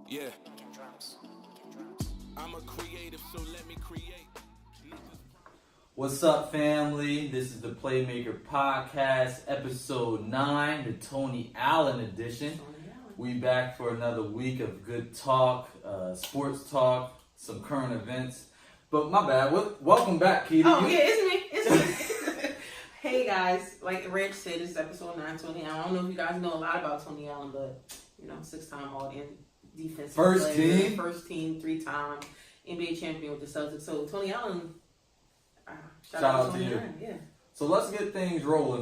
Yeah. I'm a creative, so let me create. What's up, family? This is the Playmaker podcast, episode 9, the Tony Allen edition. We back for another week of good talk, sports talk, some current events. But my bad. Welcome back, Keita. Oh, yeah, it's me. Hey, guys. Like Reg said, this is episode 9, Tony Allen. I don't know if you guys know a lot about Tony Allen, but, 6-time All-Defensive First player, team? First team, 3-time NBA champion with the Celtics. So, Tony Allen, shout out out to Tony you. Allen. Yeah. So let's get things rolling.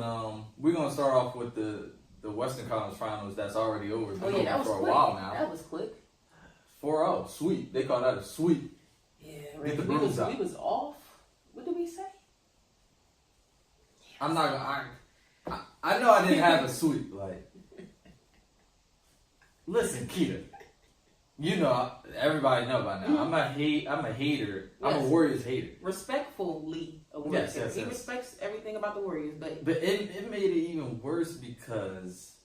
We're going to start off with the Western Conference Finals that's already over. It's been Oh, yeah, that over was for quick. a while now. That was quick. 4-0. Sweep. They call that a sweep. Yeah, Get the we brooms out. was off. What did we say? I'm not going to... I know I didn't have a sweep. Like, listen, Keita. You know, everybody know by now. I'm a hater. I'm a Yes. Warriors hater. Respectfully a Warriors. Yes. He respects everything about the Warriors, but it made it even worse because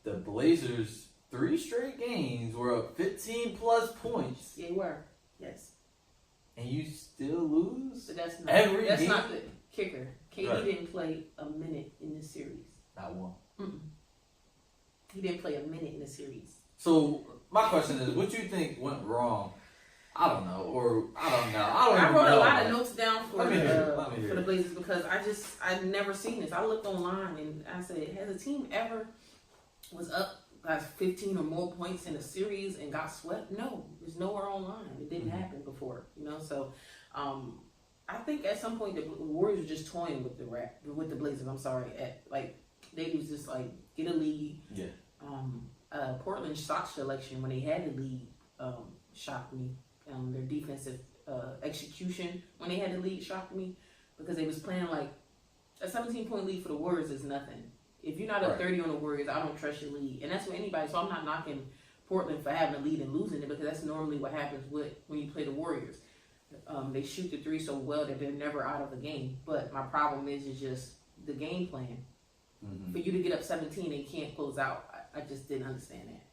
the Blazers 3 straight games were up 15 plus points, they were. Yes. and you still lose. But that's Every not the kicker. KD Right. didn't play a minute in this series. Not one. He didn't play a minute in the series. So my question is, what you think went wrong? I don't know, or I don't know. I even wrote a know. lot of notes down for Let me hear for the it. Blazers because I'd never seen this. I looked online and I said, has a team ever was up by 15 or more points in a series and got swept? No, there's nowhere online. It didn't happen before, So, I think at some point the Warriors were just toying with the Blazers. I'm sorry, they was just like get a lead. Yeah. Portland's shot selection when they had the lead shocked me. Their defensive execution when they had the lead shocked me because they was playing like a 17-point lead for the Warriors is nothing. If you're not up 30 on the Warriors, I don't trust your lead, and that's for anybody. So I'm not knocking Portland for having a lead and losing it because that's normally what happens when you play the Warriors. They shoot the three so well that they're never out of the game. But my problem is just the game plan. Mm-hmm. For you to get up 17 and can't close out, I just didn't understand that.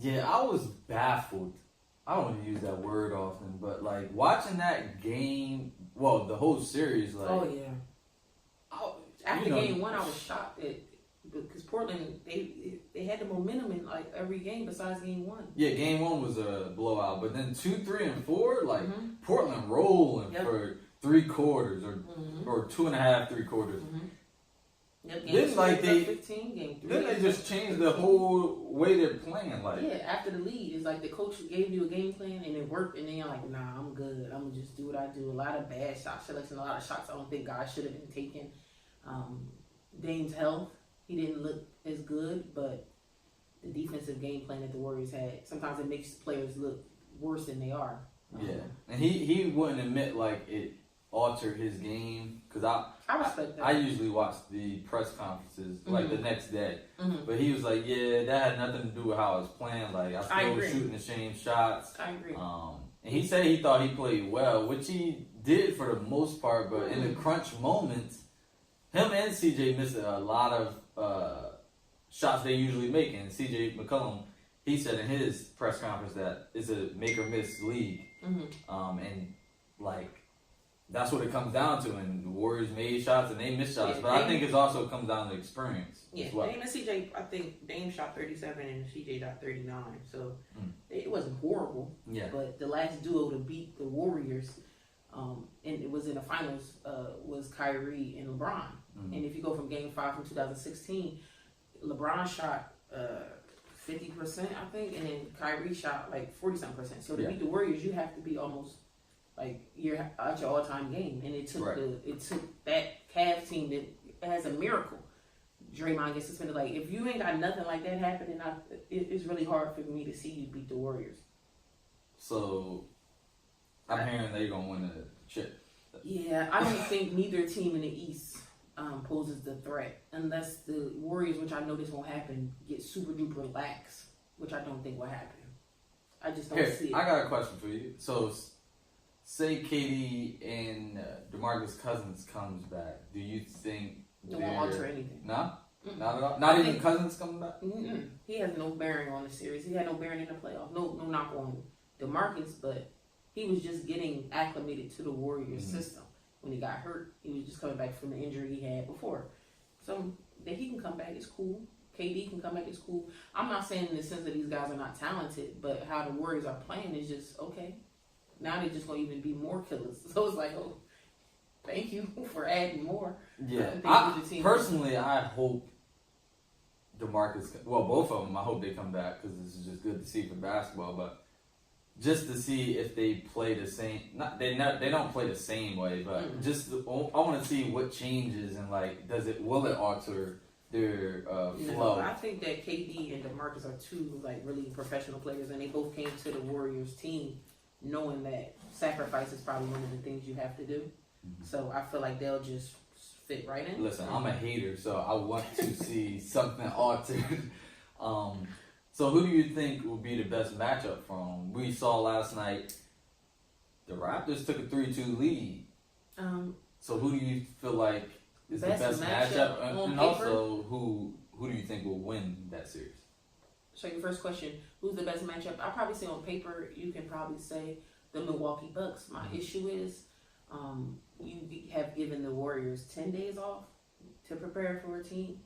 Yeah, I was baffled. I don't want to use that word often, but like watching that game, well, the whole series, like, Oh yeah. After game one, I was shocked because Portland they had the momentum in like every game besides game one. Yeah, game one was a blowout, but then 2, 3, and 4, like Portland rolling for 3 quarters or 2.5, 3 quarters. Yep, Then like they 15, game 3. then they just changed the whole way they're playing. Like after the lead, it's like the coach gave you a game plan and it worked, and then you're like, nah, I'm good. I'm gonna just do what I do. A lot of bad shot selection, a lot of shots I don't think guys should have been taking. Dame's health, he didn't look as good, but the defensive game plan that the Warriors had, sometimes it makes players look worse than they are. yeah, and he wouldn't admit like it altered his game because I respect that. I usually watch the press conferences like the next day, but he was like, yeah, that had nothing to do with how I was playing. Like I still was shooting the same shots. I agree. And he said he thought he played well, which he did for the most part, but in the crunch moments, him and CJ missed a lot of shots they usually make. And CJ McCollum, he said in his press conference that it's a make or miss league. And like that's what it comes down to. And the Warriors made shots and they missed shots. Yeah, but I think it also comes down to experience. Yeah, as well. Dame and CJ, I think Dame shot 37 and CJ shot 39. So it wasn't horrible. Yeah. But the last duo to beat the Warriors, and it was in the finals, was Kyrie and LeBron. And if you go from Game 5 from 2016, LeBron shot 50%, I think, and then Kyrie shot like 40-something%. So to beat the Warriors, you have to be almost like you're at your all-time game. And it took that Cavs team that has a miracle. Draymond gets suspended. Like if you ain't got nothing like that happening, it's really hard for me to see you beat the Warriors. So I'm hearing they're gonna win the chip. Yeah, I don't think neither team in the East poses the threat unless the Warriors, which I know this won't happen, get super duper lax, which I don't think will happen. I just don't see it. I got a question for you. So, say KD and DeMarcus Cousins comes back. Do you think it won't alter anything? No? Not at all. Not even Cousins coming back. He has no bearing on the series. He had no bearing in the playoffs. No knock on DeMarcus, but he was just getting acclimated to the Warriors system when he got hurt. He was just coming back from the injury he had before. So that he can come back is cool. KD can come back is cool. I'm not saying in the sense that these guys are not talented, but how the Warriors are playing is just okay. Now they're just going to even be more killers. So it's like, oh, thank you for adding more. Yeah. I hope DeMarcus, well, both of them, I hope they come back because this is just good to see for basketball, but just to see if they play the same, they don't play the same way, but I want to see what changes and like, will it alter their flow? No, I think that KD and DeMarcus are two like really professional players, and they both came to the Warriors team knowing that sacrifice is probably one of the things you have to do. So I feel like they'll just fit right in. Listen, I'm a hater, so I want to see something altered. So who do you think will be the best matchup from? We saw last night the Raptors took a 3-2 lead. So who do you feel like is the best matchup? And also, who do you think will win that series? So your first question, who's the best matchup? I'll probably say on paper, you can probably say the Milwaukee Bucks. My issue is you have given the Warriors 10 days off to prepare for a team.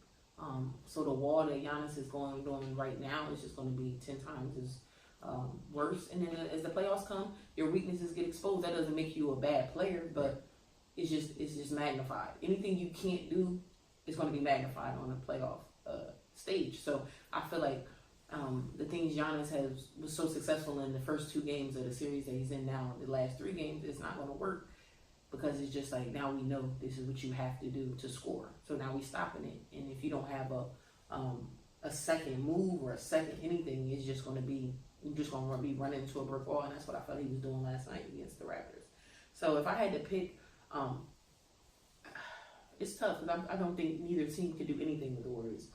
So the wall that Giannis is going on right now is just going to be 10 times as worse. And then as the playoffs come, your weaknesses get exposed. That doesn't make you a bad player, but it's just magnified. Anything you can't do is going to be magnified on the playoff stage. So I feel like the things Giannis was so successful in the first 2 games of the series that he's in now, the last 3 games, it's not going to work. Because it's just like, now we know this is what you have to do to score. So now we're stopping it. And if you don't have a second move or a second anything, it's just going to be, you're just going to be running into a brick wall. And that's what I felt he was doing last night against the Raptors. So if I had to pick, it's tough because I don't think neither team could do anything with the Warriors.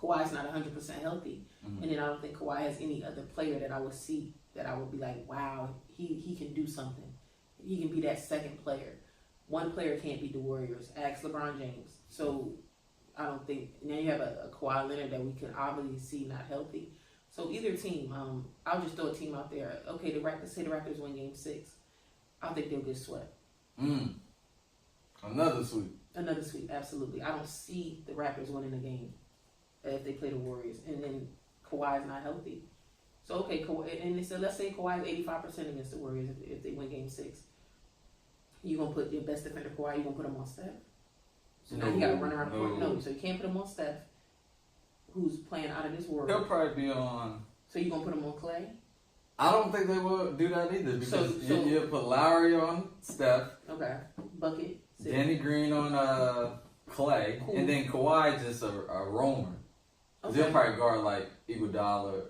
Kawhi's not 100% healthy. And then I don't think Kawhi has any other player that I would see that I would be like, wow, he can do something. He can be that second player. One player can't beat the Warriors. Ask LeBron James. So I don't think now you have a Kawhi Leonard that we can obviously see not healthy. So either team, I'll just throw a team out there. Okay, say the Raptors win Game 6. I think they'll get swept. Another sweep. Another sweep, absolutely. I don't see the Raptors winning the game if they play the Warriors, and then Kawhi's not healthy. So okay, and they said let's say Kawhi is 85% against the Warriors if they win Game 6. You gonna put your best defender Kawhi? You gonna put him on Steph? So now you gotta run around the court. No, so you can't put him on Steph, who's playing out of this world. He'll probably be on. So you gonna put him on Clay? I don't think they will do that either because you put Lowry on Steph. Okay, bucket. Danny Green on Clay, cool. And then Kawhi just a roamer. Okay. He'll probably guard like Iguodala or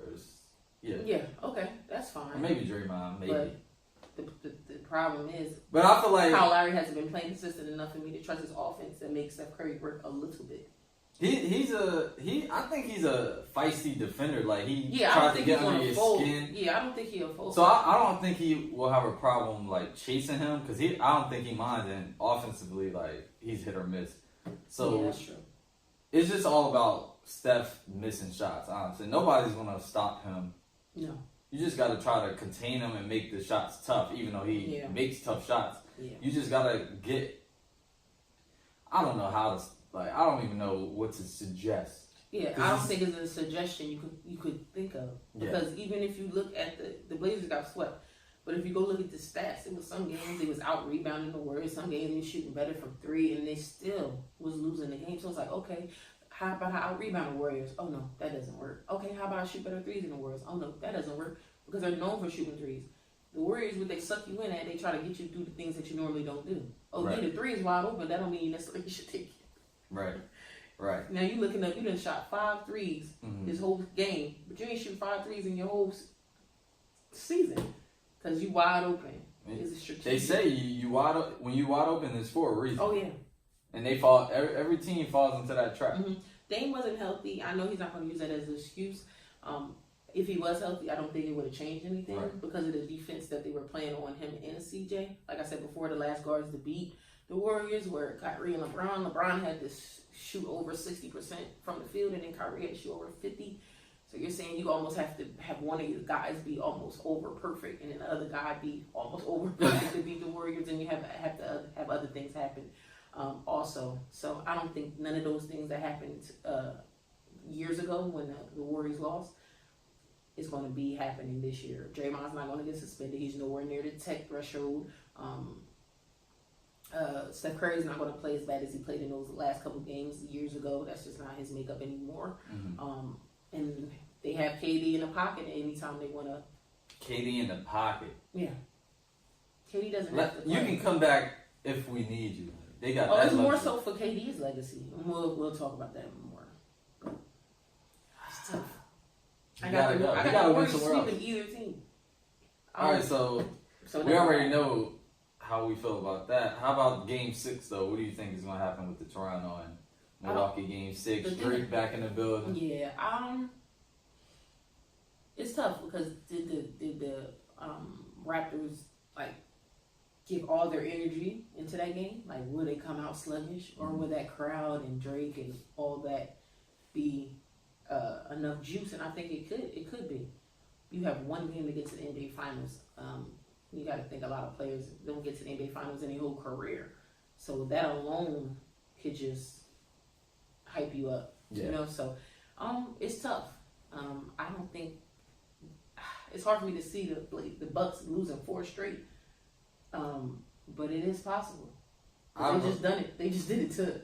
yeah. Okay, that's fine. Or maybe Draymond, maybe. But the problem is, but I feel like Kyle Lowry hasn't been playing consistent enough for me to trust his offense and make Steph Curry work a little bit. I think he's a feisty defender. Like he tries to get under your skin. Yeah, I don't think he'll fold. So I don't think he will have a problem like chasing him because I don't think he minds. And offensively, like he's hit or miss. So yeah, that's true. It's just all about Steph missing shots. Honestly, nobody's gonna stop him. No. You just got to try to contain him and make the shots tough, even though he makes tough shots. Yeah. You just got to get. I don't know how to. Like, I don't even know what to suggest. Yeah, I don't think it's a suggestion you could think of. Because even if you look at the Blazers got swept. But if you go look at the stats, it was some games they was out rebounding the Warriors. Some games they were shooting better from 3, and they still was losing the game. So it's like, okay, how about I out rebound the Warriors? Oh no, that doesn't work. Okay, how about I shoot better 3s than the Warriors? Oh no, that doesn't work. Because they're known for shooting 3s. The Warriors, what they suck you in at, they try to get you to do the things that you normally don't do. Oh, right. The 3 is wide open. That don't mean you necessarily should take it. Right. Now you looking up, you done shot 5 threes this whole game, but you ain't shoot 5 threes in your whole season because you wide open. It's a strategic. They say when you wide open, it's for a reason. Oh yeah. And they fall. Every team falls into that trap. Dame wasn't healthy. I know he's not going to use that as an excuse. If he was healthy, I don't think it would have changed anything because of the defense that they were playing on him and CJ. Like I said before, the last guards to beat. the Warriors were Kyrie and LeBron. LeBron had to shoot over 60% from the field, and then Kyrie had to shoot over 50. So you're saying you almost have to have one of your guys be almost over perfect, and then the other guy be almost over perfect to beat the Warriors, and you have to have other things happen also. So I don't think none of those things that happened years ago when the Warriors lost is going to be happening this year. Draymond's not going to get suspended. He's nowhere near the tech threshold. Steph Curry's not going to play as bad as he played in those last couple games years ago. That's just not his makeup anymore. Mm-hmm. And they have KD in the pocket anytime they want to. KD in the pocket. Yeah. KD doesn't have to play. You can come back if we need you. They got. Oh, it's more so for KD's legacy. We'll talk about that more. It's tough. I got the Warriors sweeping either team. All right, so we already know how we feel about that. How about Game 6 though? What do you think is going to happen with the Toronto and Milwaukee Game 6? Drake back in the building. Yeah, it's tough because did the Raptors like give all their energy into that game? Like, will they come out sluggish, or will that crowd and Drake and all that be enough juice? And I think it could be. You have one game to get to the NBA Finals. You got to think a lot of players don't get to the NBA Finals in their whole career, so that alone could just hype you up. Yeah. You know, so it's tough. I don't think it's hard for me to see the Bucks losing 4 straight. But it is possible. They just done it. They just did it to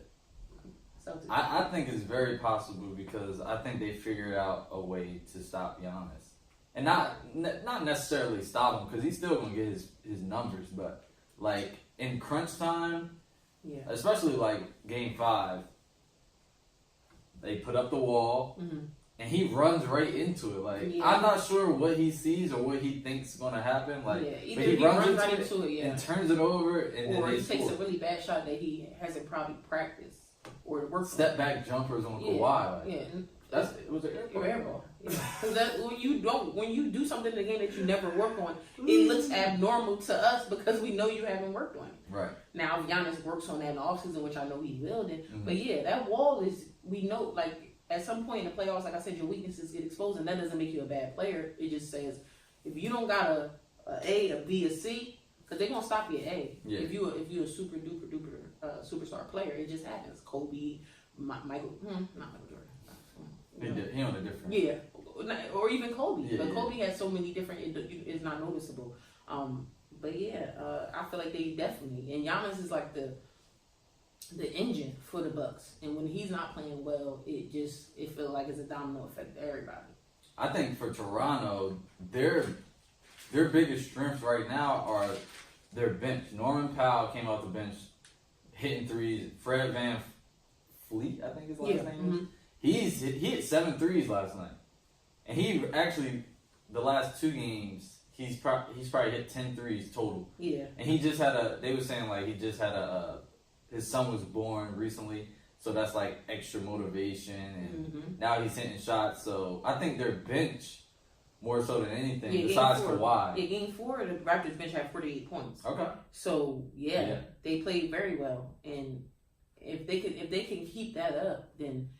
Celtics. I think it's very possible because I think they figured out a way to stop Giannis. And not necessarily stop him because he's still going to get his numbers. But, like, in crunch time, especially, like, Game 5, they put up the wall. Mm-hmm. And he runs right into it. Like, I'm not sure what he sees or what he thinks is going to happen. Like, either he runs right into it, and turns it over, and or he takes a really bad shot that he hasn't probably practiced or worked. Step back jumpers on Kawhi. Like, it was an air ball. Because when you do something in the game that you never work on, it looks abnormal to us because we know you haven't worked on it. Right. Now, if Giannis works on that in the offseason, which I know he will, then. Mm-hmm. But that wall is, we know, like. At some point in the playoffs, like I said, your weaknesses get exposed, and that doesn't make you a bad player. It just says if you don't got a A, a B, a C, because they're gonna stop you at A. Yeah. If you're a super duper superstar player, it just happens. Kobe, not Michael Jordan. He on a different. Yeah, or even Kobe. Yeah, but Kobe has so many different. It's not noticeable. But I feel like they definitely, and Giannis is like the engine for the Bucks, and when he's not playing well, it feels like it's a domino effect to everybody. I think for Toronto, their biggest strengths right now are their bench. Norman Powell came off the bench, hitting threes. Fred Van Fleet, I think his last name is. He hit 7 threes last night, and he actually the last 2 games he's probably hit 10 threes total. Yeah, and he just had they were saying like he just had his son was born recently, so that's like extra motivation, and now he's hitting shots. So I think their bench, more so than anything, besides Kawhi. Yeah, Game 4, the Raptors bench had 48 points. Okay. So they played very well, and if they can keep that up, then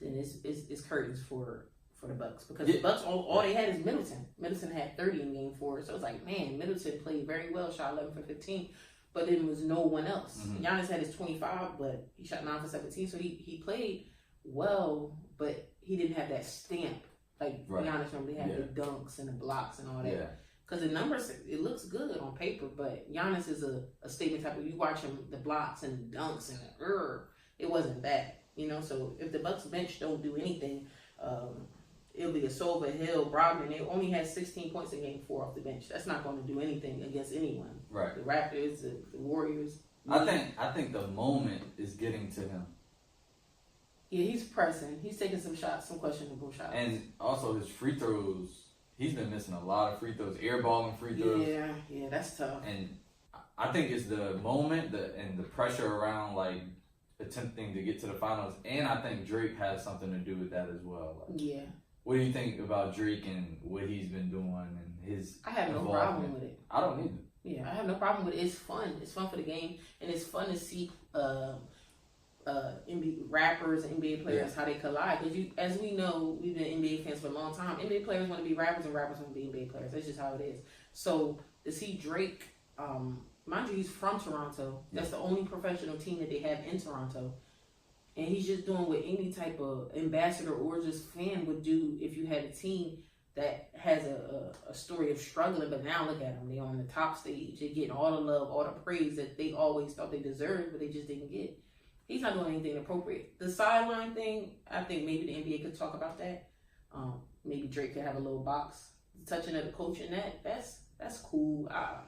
it's curtains for the Bucks, because the Bucks all they had is Middleton. Middleton had 30 in Game 4, so it's like, man, Middleton played very well, shot 11 for 15. But there was no one else. Mm-hmm. Giannis had his 25, but he shot 9 for 17. So he played well, but he didn't have that stamp like Giannis normally had, the dunks and the blocks and all that. Because the numbers, it looks good on paper, but Giannis is a statement type of, you watch him, the blocks and the dunks and it wasn't that. You know, so if the Bucks bench don't do anything, it'll be a Silva, Hill, Brogdon. They only had 16 points in Game 4 off the bench. That's not going to do anything against anyone. Right. The Raptors, the Warriors. I think the moment is getting to him. Yeah, he's pressing. He's taking some shots, some questionable shots. And also his free throws. He's been missing a lot of free throws, airballing free throws. Yeah, that's tough. And I think it's the moment and the pressure around like attempting to get to the finals. And I think Drake has something to do with that as well. Like, what do you think about Drake and what he's been doing and his? I have no problem with it. I don't either. Yeah, I have no problem with it. It's fun. It's fun for the game, and it's fun to see NBA rappers and NBA players how they collide. Because as we know, we've been NBA fans for a long time. NBA players want to be rappers, and rappers want to be NBA players. That's just how it is. So to see Drake, mind you, he's from Toronto. That's the only professional team that they have in Toronto. And he's just doing what any type of ambassador or just fan would do if you had a team that has a story of struggling, but now look at them. They're on the top stage. They're getting all the love, all the praise that they always thought they deserved, but they just didn't get. He's not doing anything appropriate. The sideline thing, I think maybe the NBA could talk about that. Maybe Drake could have a little box touching of the coach in that. That's cool. I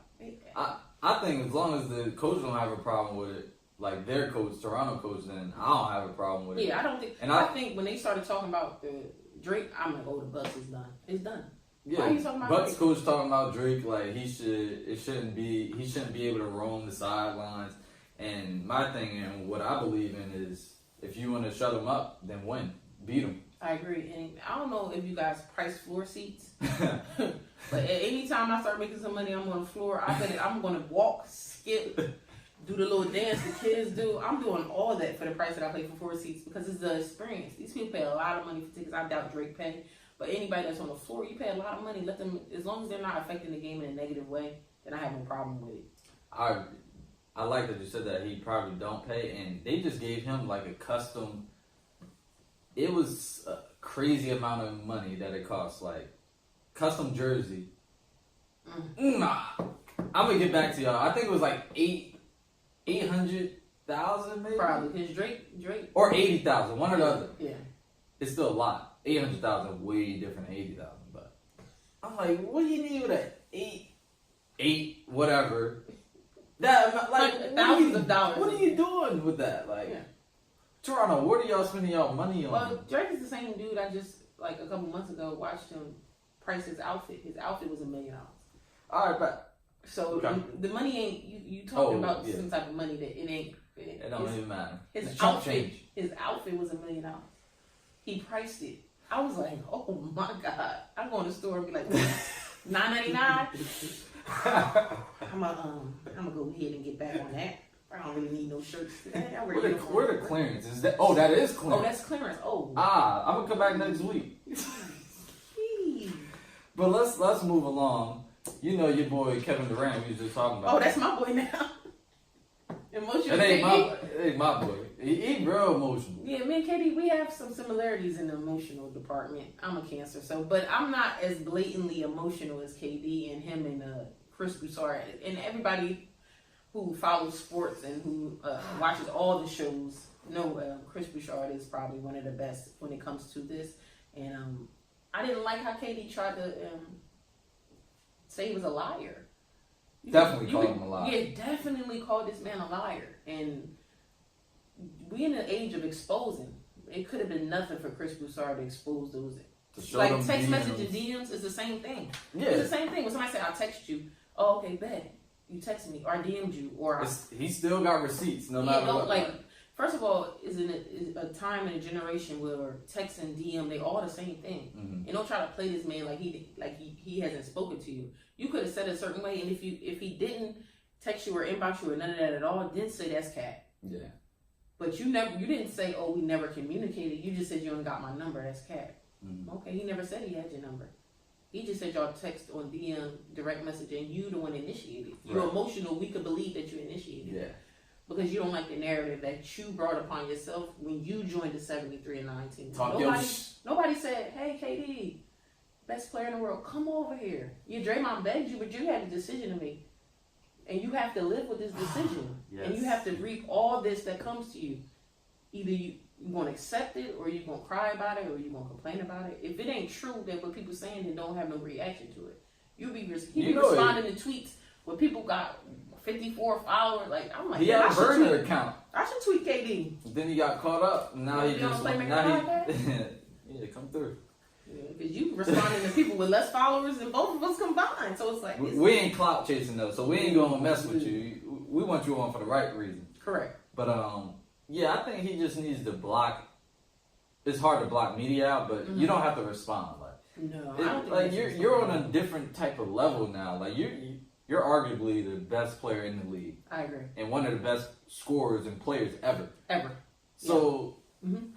think as long as the coach don't have a problem with it, like their coach, Toronto coach, then I don't have a problem with it. Yeah, I don't think. And I think when they started talking about the Drake, I'm like, oh, the Bucks is done. It's done. Yeah, why are you talking about Bucks Drake? coach talking about Drake like he shouldn't be able to roam the sidelines. And my thing and what I believe in is if you want to shut him up, then win, beat him. I agree, and I don't know if you guys price floor seats, but any time I start making some money, I'm on the floor. I'm going to walk, skip, do the little dance the kids do. I'm doing all that for the price that I pay for floor seats because it's the experience. These people pay a lot of money for tickets. I doubt Drake pay, but anybody that's on the floor, you pay a lot of money. Let them, as long as they're not affecting the game in a negative way, then I have no problem with it. I like that you said that he probably don't pay, and they just gave him like a custom. It was a crazy amount of money that it cost, like custom jersey. Nah, I'm gonna get back to y'all. I think it was like 800,000 maybe. Probably because Drake or 80,000, one or the other. Yeah, it's still a lot. 800,000 way different than 80,000, but I'm like, what do you need with that? Eight, whatever. That like thousands of dollars. What are you doing with that? Like, Toronto, what are y'all spending y'all money on? Well, Drake is the same dude. I just like a couple months ago watched him price his outfit. His outfit was $1 million. All right, but so the money ain't you talking about some type of money that it ain't. It don't even matter. His chump outfit, change. His outfit was $1 million. He priced it. I was like, oh my god! I go in the store and be like, $9.99. I'm gonna go ahead and get back on that. I don't really need no shirts today. Where the clearance is that? Oh, that is clearance. Oh, that's clearance. Oh. I'm gonna come back next week. But let's move along. You know your boy Kevin Durant. We was just talking about. Oh, that's my boy now. Emotional. It ain't my boy. He real emotional. Yeah, me and Katie, we have some similarities in the emotional department. I'm a Cancer, but I'm not as blatantly emotional as KD and him and Chris Broussard and everybody who follows sports and who watches all the shows. know Chris Broussard is probably one of the best when it comes to this. And I didn't like how KD tried to say he was a liar. Definitely called him a liar. Yeah, definitely called this man a liar. And we in an age of exposing. It could have been nothing for Chris Broussard to expose those. Like text message and DMs is the same thing. Yeah. It's the same thing. When somebody say, I'll text you. Oh, okay, bet. You texted me or DM'd you. Or he still got receipts no matter what. Like, first of all, is in a time in a generation where text and DM, they all the same thing. Mm-hmm. And don't try to play this man like he hasn't spoken to you. You could have said a certain way, and if he didn't text you or inbox you or none of that at all, then say that's cat. Yeah. But you didn't say, oh, we never communicated. You just said you only got my number. That's cat. Mm-hmm. Okay, he never said he had your number. He just said y'all text on DM, direct message, and you the one initiated. You're emotional. We could believe that you initiated. Yeah. Because you don't like the narrative that you brought upon yourself when you joined the 73 and 19. Nobody said, hey, KD, best player in the world, come over here. Draymond begged you, but you had a decision to make. And you have to live with this decision. Yes. And you have to reap all this that comes to you. Either you're going to accept it, or you're going to cry about it, or you're going to complain about it. If it ain't true that what people saying, then don't have no reaction to it. He be responding to tweets where people got 54 followers. Like, I'm like, he had a burner account. I should tweet KD. Then he got caught up. And now he just yeah, come through. Because you responding to people with less followers than both of us combined. So it's like... We ain't clout chasing though, so we ain't going to mess with you. We want you on for the right reason. Correct. But, yeah, I think he just needs to block... It's hard to block media out, but you don't have to respond. No, I don't think you're on a different type of level now. Like, you're arguably the best player in the league. I agree. And one of the best scorers and players ever. Ever. So,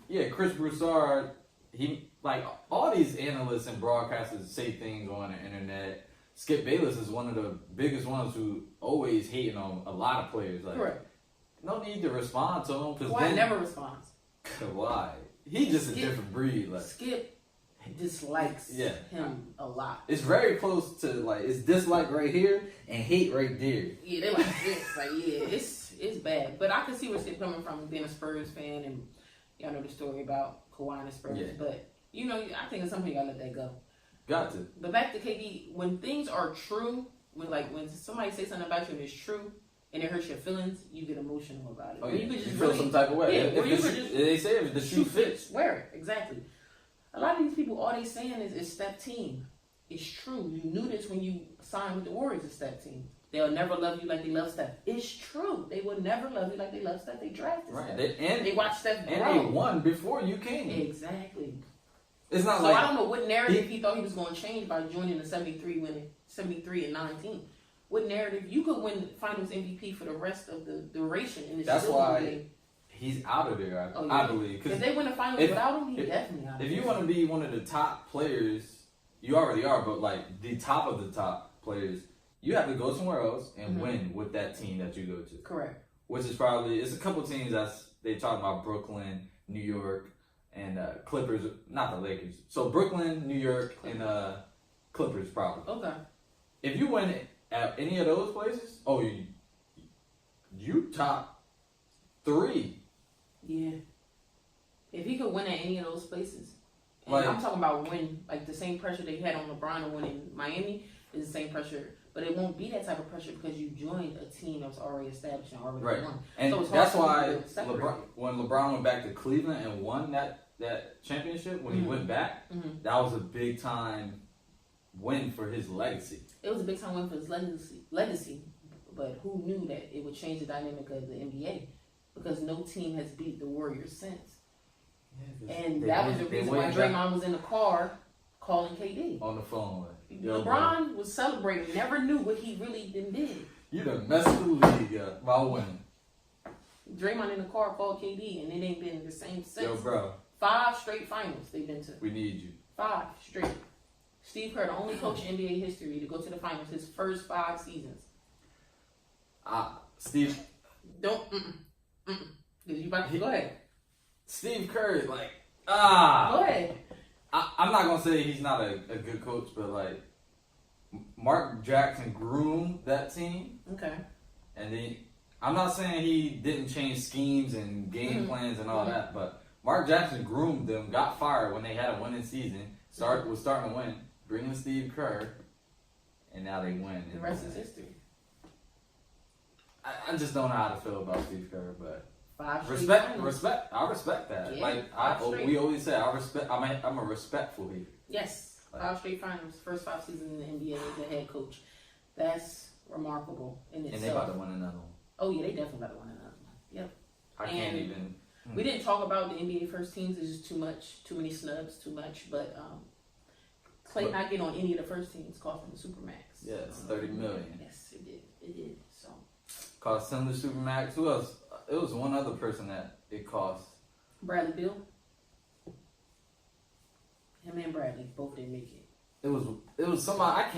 yeah, Chris Broussard, he, like, all these analysts and broadcasters say things on the internet. Skip Bayless is one of the biggest ones who always hating on a lot of players. Like, correct. No need to respond to him. Kawhi never responds. Kawhi. He just a different breed. Like, Skip dislikes him a lot. It's very close to, like, it's dislike right here and hate right there. Yeah, they like this. Like, yeah, it's bad. But I can see where Skip coming from, being a Spurs fan, and y'all know the story about Kawhi and the Spurs. Yeah. But, you know, I think at some point you gotta let that go. Got to. But back to KD, when things are true, when somebody says something about you and it's true, and it hurts your feelings, you get emotional about it. Oh, yeah. You could just feel some type of way. Yeah, they say if the shoe fits. Wear it. Exactly. A lot of these people, all they saying is step team. It's true. You knew this when you signed with the Warriors, a step team. They'll never love you like they love Steph. It's true. They will never love you like they love Steph. They drafted Steph. They watched Steph grow. And they won before you came. Exactly. It's not so like... I don't know what narrative he thought he was going to change by joining the 73 and 19. What narrative? You could win Finals MVP for the rest of the duration. And that's why he's out of there, I believe. If they win the Finals without him, he's definitely out of there. If you want to be one of the top players, you already are, but like the top of the top players, you have to go somewhere else and win with that team that you go to. Correct. Which is probably, it's a couple teams they talk about: Brooklyn, New York, and Clippers, not the Lakers. So Brooklyn, New York, and Clippers probably. Okay. If you win at any of those places, you top 3. Yeah. If he could win at any of those places, and like, I'm talking about win, like the same pressure they had on LeBron to win in Miami is the same pressure. But it won't be that type of pressure because you joined a team that's already established and already won. And so that's why when LeBron went back to Cleveland and won that championship, when he went back, that was a big time win for his legacy. It was a big time win for his legacy. But who knew that it would change the dynamic of the NBA? Because no team has beat the Warriors since. Yeah, and that was the reason why Draymond was in the car calling KD. On the phone. LeBron was celebrating, never knew what he really did. You done messed the league up by winning. Draymond in the car called KD, and it ain't been the same since. Yo, bro. 5 straight finals they've been to. We need you. 5 straight. Steve Kerr, the only coach in NBA history to go to the finals his first 5 seasons. Steve. Don't. You about to go ahead. Steve Kerr, like, Go ahead. I'm not gonna say he's not a good coach, but like, Mark Jackson groomed that team. Okay. And then I'm not saying he didn't change schemes and game plans and all that, but Mark Jackson groomed them, got fired when they had a winning season, was starting to win, bring in Steve Kerr, and now they win. The rest is history. I just don't know how to feel about Steve Kerr, but 5 respect. I respect that. Yeah, like we always say, I'm a respectful leader. Yes, 5 straight finals, first 5 seasons in the NBA as a head coach. That's remarkable in itself. And they about to win another one. Oh yeah, they definitely about to win another one. Yep. I can't even. We didn't talk about the NBA first teams. It's just too much, too many snubs, too much. But Clay not getting on any of the first teams cost him the Supermax. Yeah, it's $30 million. Yes, it did. It did. So cost him the Supermax. Who else? It was one other person that it cost. Bradley Beal. Him and Bradley both didn't make it. It was somebody I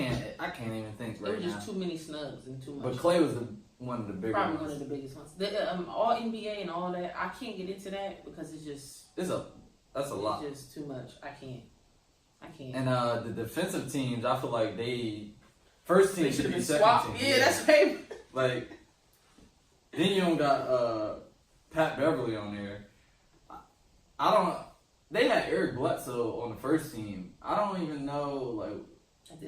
can't even think right now. It was just too many snubs and too much. But Clay was one of the bigger probably ones. One of the biggest ones. The, all NBA and all that. I can't get into that because it's just that's a lot. It's just too much. I can't. And the defensive teams, I feel like first team should be second swapped. team. Yeah, that's right. Like then you don't got Pat Beverly on there. I don't. They had Eric Bledsoe on the first team. I don't even know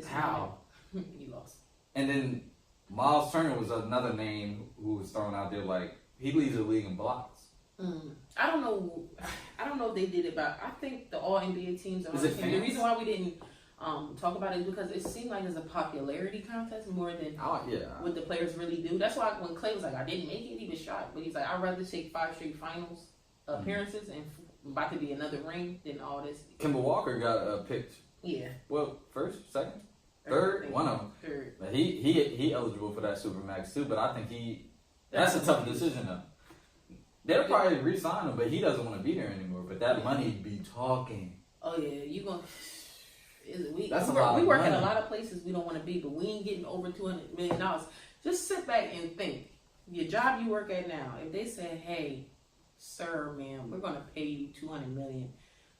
how. He lost. And then Miles Turner was another name who was thrown out there. Like he leads the league in blocks. I don't know if they did it, but I think the All NBA teams are. The reason why we didn't talk about it is because it seemed like it's a popularity contest more than what the players really do. That's why when Clay was like, I didn't make it, he was shocked. But he's like, I'd rather take 5 straight finals appearances and about to be another ring than all this. Kemba Walker got picked. Yeah. Well, first, second. Third, one of them. Third. But he eligible for that Supermax too. But I think that's a tough decision though. They'll probably re-sign him, but he doesn't want to be there anymore. But that money be talking. Oh yeah, you gonna. We work at a lot of places we don't want to be, but we ain't getting over $200 million. Just sit back and think. Your job you work at now, if they said, "Hey, sir, ma'am, we're gonna pay you $200 million,"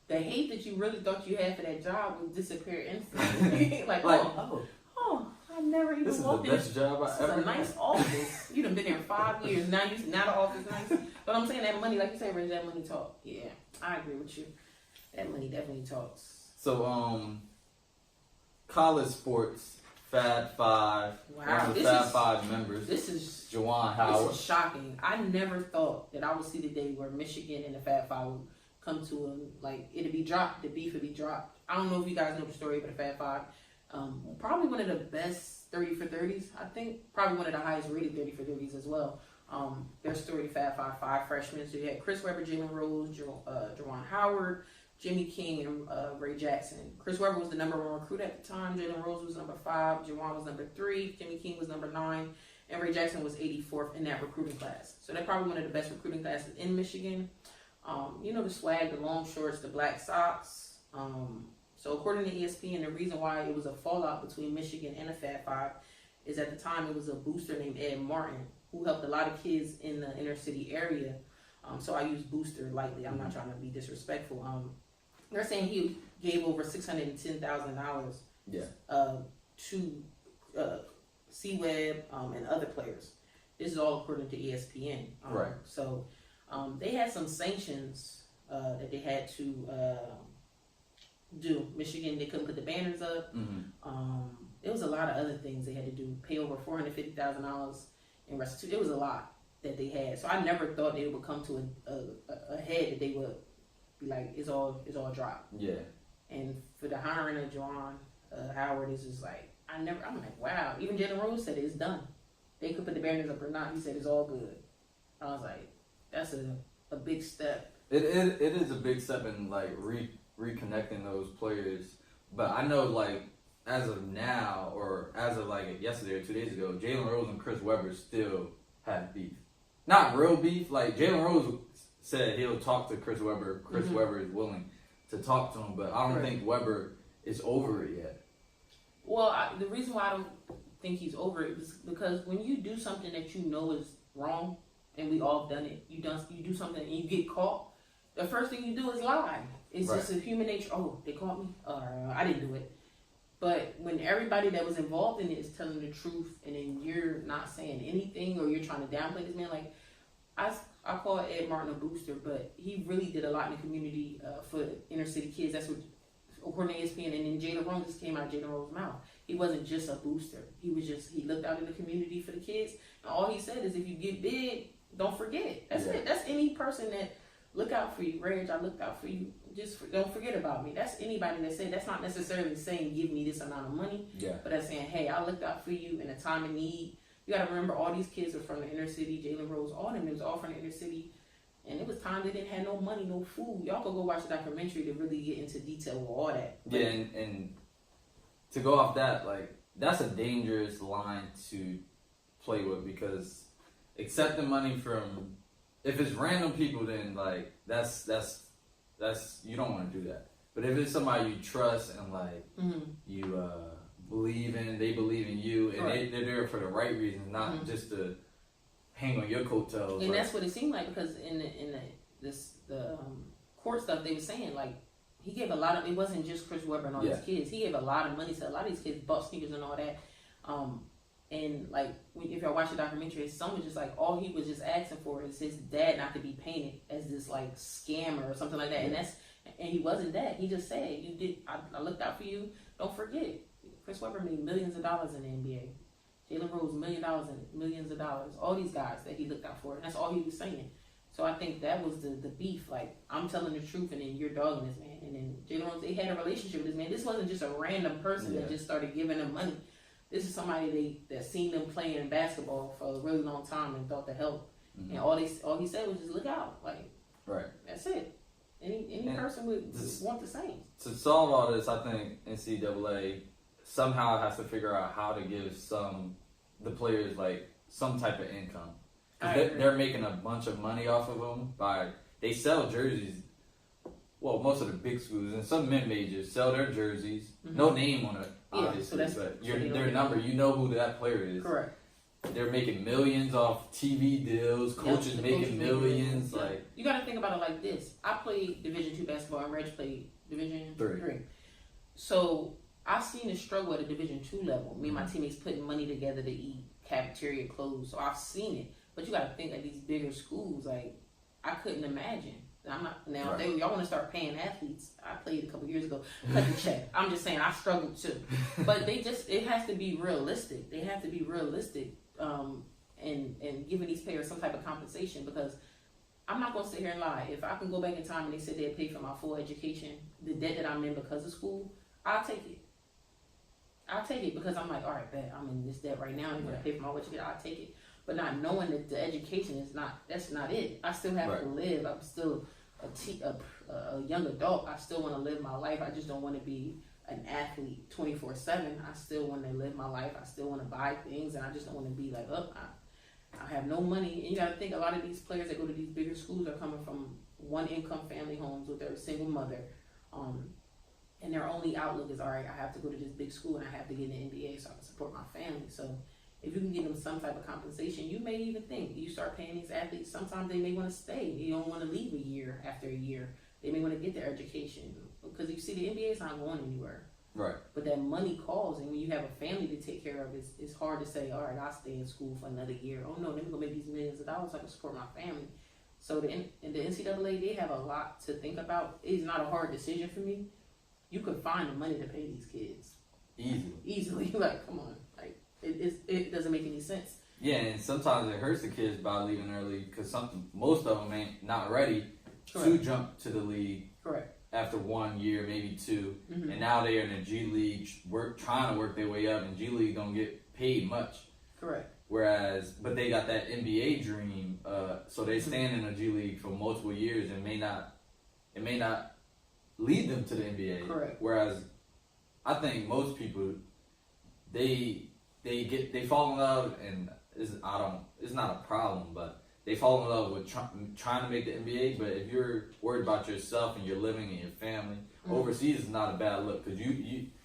the hate that you really thought you had for that job would disappear instantly. I never even walked in. This is the best job I ever had. Nice office. You done been there 5 years. Now the office nice. But I'm saying that money, like you say, Reg, that money talk. Yeah, I agree with you. That money definitely talks. So, college sports, Fab Five, one of the Fab Five members. This is Juwan Howard. This is shocking. I never thought that I would see the day where Michigan and the Fab Five would come to it'd be dropped. The beef would be dropped. I don't know if you guys know the story of the Fab Five. Probably one of the best 30 for 30s. I think probably one of the highest rated 30 for 30s as well. Their story, Fab Five freshmen. So you had Chris Webber, Jalen Rose, Juwan Howard, Jimmy King, and Ray Jackson. Chris Webber was the number 1 recruit at the time. Jalen Rose was number 5. Juwan was number 3. Jimmy King was number 9. And Ray Jackson was 84th in that recruiting class. So they're probably one of the best recruiting classes in Michigan. The swag, the long shorts, the black socks. So according to ESPN, the reason why it was a fallout between Michigan and the Fab Five is at the time it was a booster named Ed Martin who helped a lot of kids in the inner city area. So I use booster lightly. I'm not trying to be disrespectful. They're saying he gave over $610,000 to C-Web and other players. This is all according to ESPN. Right. So they had some sanctions that they had to do. Michigan, they couldn't put the banners up. There was a lot of other things they had to do. Pay over $450,000 in restitution. It was a lot that they had. So I never thought they would come to a head that they would be like, it's all dropped. Yeah. And for the hiring of Juwan Howard, is just like, I'm like, wow. Even Jalen Rose said it's done. They could put the banners up or not. He said it's all good. I was like, that's a big step. It is a big step in reconnecting those players. But I know as of now, or as of yesterday or 2 days ago, Jalen Rose and Chris Webber still have beef. Not real beef. Jalen Rose said he'll talk to Chris Webber. Chris Webber is willing to talk to him, but I don't think Webber is over it yet. Well, the reason why I don't think he's over it is because when you do something that you know is wrong, and we all done it, you do something and you get caught, the first thing you do is lie. It's just a human nature. Oh, they caught me? I didn't do it. But when everybody that was involved in it is telling the truth, and then you're not saying anything, or you're trying to downplay this man, I call Ed Martin a booster, but he really did a lot in the community for inner city kids. That's what, according to ESPN, and then Jalen Rose just came out of Jalen Rose's mouth. He wasn't just a booster. He looked out in the community for the kids. And all he said is, if you get big, don't forget. That's it. That's any person that look out for you. Reg, I looked out for you. Don't forget about me. That's anybody that said, that's not necessarily saying give me this amount of money. Yeah. But that's saying, hey, I looked out for you in a time of need. You got to remember, all these kids are from the inner city. Jalen Rose, all of them, it was all from the inner city. And it was time they didn't have no money, no food. Y'all could go watch the documentary to really get into detail with all that. But yeah, and to go off that, that's a dangerous line to play with, because accepting money from, if it's random people, then that's you don't want to do that. But if it's somebody you trust and you believe in, they believe in you, and they're there for the right reasons, not just to hang on your coattails. And that's what it seemed like, because in the court stuff, they were saying he gave a lot of. It wasn't just Chris Webber and all these kids. He gave a lot of money to a lot of these kids, bought sneakers and all that. And if y'all watch the documentary, someone just all he was just asking for is his dad not to be painted as this scammer or something like that. And he wasn't that. He just said, "You did. I looked out for you. Don't forget." Chris Webber made millions of dollars in the NBA. Jalen Rose, millions of dollars. All these guys that he looked out for, and that's all he was saying. So I think that was the beef. I'm telling the truth, and then you're dogging this man. And then Jalen Rose, they had a relationship with this man. This wasn't just a random person that just started giving them money. This is somebody that seen them playing basketball for a really long time and thought to help. And all he said was just look out. That's it. Any person would want the same. To solve all this, I think NCAA somehow has to figure out how to give the players like some type of income. They're making a bunch of money off of them they sell jerseys. Well, most of the big schools and some mid majors sell their jerseys. Mm-hmm. No name on it, obviously, but their number. You know who that player is. Correct. They're making millions off TV deals. Coaches making millions. Yeah. Like you got to think about it like this. I played Division II basketball, and Reg played Division III. So I've seen the struggle at a Division II level. Me and my teammates putting money together to eat, cafeteria clothes. So I've seen it. But you got to think at these bigger schools, like I couldn't imagine. I'm not now. Right. Y'all want to start paying athletes? I played a couple years ago. Cut the check. I'm just saying I struggled too. But it has to be realistic. They have to be realistic, and giving these players some type of compensation, because I'm not gonna sit here and lie. If I can go back in time and they said they'd pay for my full education, the debt that I'm in because of school, I'll take it. I'll take it because I'm like, all right, bet I'm in this debt right now. They're gonna pay for my education. I'll take it. But not knowing that the education that's not it. I still have to live. I'm still a young adult. I still want to live my life. I just don't want to be an athlete 24/7. I still want to live my life. I still want to buy things, and I just don't want to be like, I have no money. And you got to think a lot of these players that go to these bigger schools are coming from one income family homes with their single mother, and their only outlook is, all right, I have to go to this big school and I have to get in the NBA so I can support my family. So if you can give them some type of compensation, you may even think you start paying these athletes. Sometimes they may want to stay. You don't want to leave a year after a year. They may want to get their education, because you see the NBA is not going anywhere. Right. But that money calls, and when you have a family to take care of, it's hard to say, all right, I'll stay in school for another year. Oh no, let me go make these millions of dollars so I can support my family. So the NCAA, they have a lot to think about. It's not a hard decision for me. You could find the money to pay these kids easily. Like, come on, like it doesn't make any sense. Yeah, and sometimes it hurts the kids by leaving early because most of them ain't not ready to jump to the league. Correct. After 1 year, maybe two, mm-hmm. and now they're in the G League, trying to work their way up, and G League don't get paid much. Correct. But they got that NBA dream, so they stand in the G League for multiple years, and it may not lead them to the NBA. Correct. Whereas I think most people, they fall in love, and it's not a problem, but they fall in love with trying to make the NBA. But if you're worried about yourself and you're living in your family, mm-hmm. overseas is not a bad look, because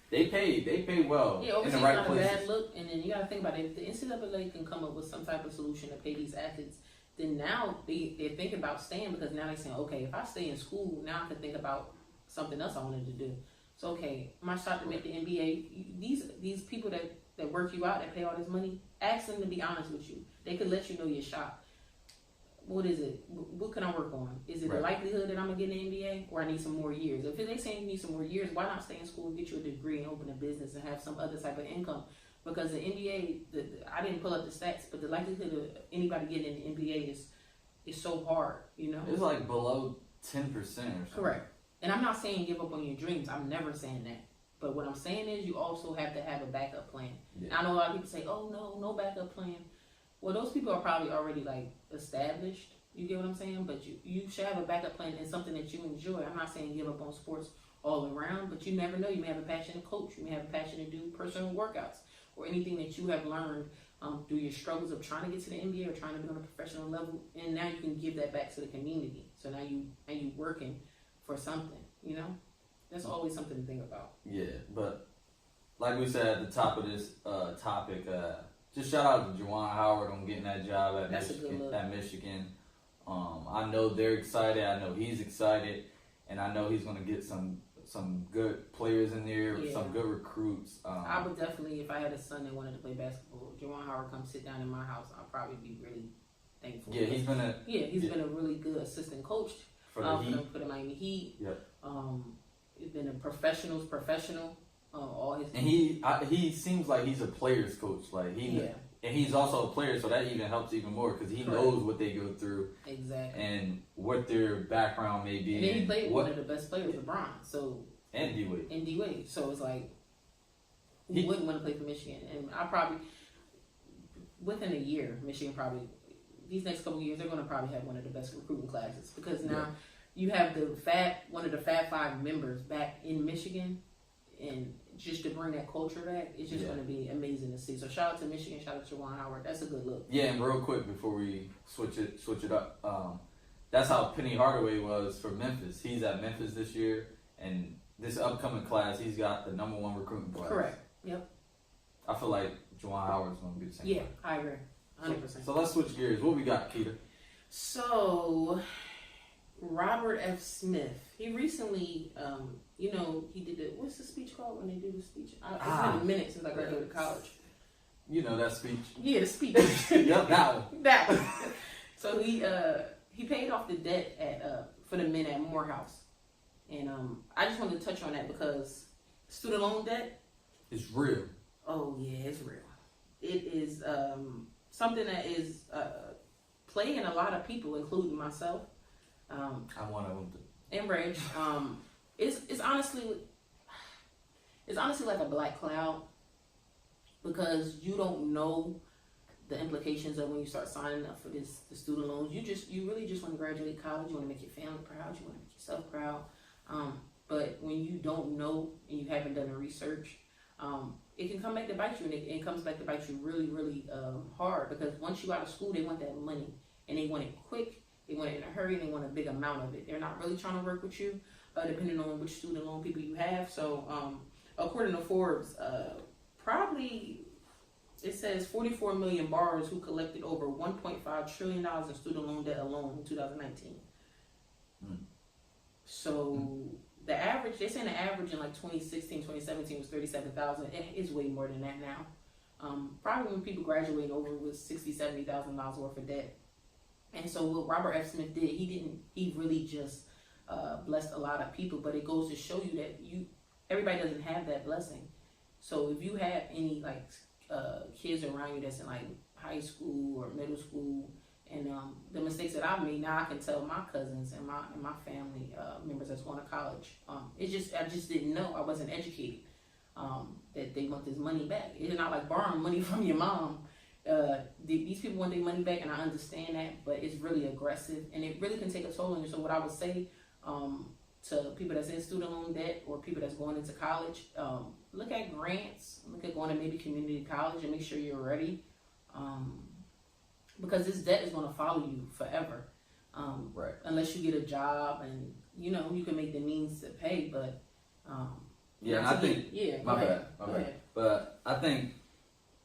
they pay well in the right places. Overseas is not a bad look, and then you got to think about it. If the NCAA can come up with some type of solution to pay these athletes, then now they're thinking about staying, because now they're saying, okay, if I stay in school, now I can think about something else I wanted to do. So, okay, my shot to make the NBA, these people that work you out, that pay all this money, ask them to be honest with you. They could let you know your shot. What is it? What can I work on? Is it the likelihood that I'm going to get in the NBA, or I need some more years? If they're saying you need some more years, why not stay in school and get you a degree and open a business and have some other type of income? Because the NBA, I didn't pull up the stats, but the likelihood of anybody getting in the NBA is so hard, you know? It's like below 10% or something. Correct. And I'm not saying give up on your dreams. I'm never saying that. But what I'm saying is you also have to have a backup plan. Yeah. I know a lot of people say, oh, no backup plan. Well, those people are probably already like established. You get what I'm saying? But you should have a backup plan and something that you enjoy. I'm not saying give up on sports all around, but you never know. You may have a passion to coach. You may have a passion to do personal workouts, or anything that you have learned through your struggles of trying to get to the NBA or trying to be on a professional level. And now you can give that back to the community. So now you working for something, you know? That's always something to think about. Yeah, but like we said at the top of this topic, just shout out to Juwan Howard on getting that job at Michigan. I know they're excited. I know he's excited, and I know he's going to get some good players in there, some good recruits. I would definitely, if I had a son that wanted to play basketball, Juwan Howard come sit down in my house, I'd probably be really thankful. Yeah, he's been a really good assistant coach for the Miami Heat. Yep. He's been a professional. All his and he seems like he's a player's coach. Like and he's also a player, so that even helps even more, because he knows what they go through exactly and what their background may be. And then he played with one of the best players, LeBron. So and D Wade. So it's like, who wouldn't want to play for Michigan? And I probably within a year, Michigan probably these next couple of years they're going to probably have one of the best recruiting classes, because now you have one of the Fab Five members back in Michigan. and just to bring that culture back, it's just going to be amazing to see. So shout out to Michigan, shout out to Juwan Howard. That's a good look. Yeah, and real quick before we switch it up, that's how Penny Hardaway was for Memphis. He's at Memphis this year, and this upcoming class, he's got the #1 recruiting class. Correct. Yep. I feel like Juwan Howard's going to be the same. Yeah, I agree. 100%. So let's switch gears. What we got, Keita? So, Robert F. Smith, he recently, he did what's the speech called when they do the speech? It's been a minute since I graduated college. You know that speech? Yeah, the speech. Yep, that one. That one. So he paid off the debt for the men at Morehouse. And I just wanted to touch on that because student loan debt. It's real. Oh, yeah, it's real. It is something that is plaguing a lot of people, including myself. I'm one of them. And Reg. It's honestly like a black cloud because you don't know the implications of when you start signing up for the student loans. You really just want to graduate college. You want to make your family proud. You want to make yourself proud. But when you don't know and you haven't done the research, it can come back to bite you, and it comes back to bite you really, really hard because once you out of school, they want that money, and they want it quick, they want it in a hurry, and they want a big amount of it. They're not really trying to work with you, depending on which student loan people you have. So, according to Forbes, probably it says 44 million borrowers who collected over $1.5 trillion in student loan debt alone in 2019. So the average, they're saying the average in like 2016, 2017 was 37,000. It is way more than that now. Probably when people graduate over was $60,000, $70,000 worth of debt. And so what Robert F. Smith did, he really just blessed a lot of people, but it goes to show you that everybody doesn't have that blessing. So if you have any like kids around you that's in like high school or middle school, and the mistakes that I've made, now I can tell my cousins and my family members that's going to college. I just didn't know. I wasn't educated that they want this money back. It's not like borrowing money from your mom. These people want their money back, and I understand that, but it's really aggressive, and it really can take a toll on you. So what I would say to people that's in student loan debt or people that's going into college, look at grants, look at going to maybe community college, and make sure you're ready. Because this debt is going to follow you forever, right? Unless you get a job and you can make the means to pay. But yeah, I think my bad. But I think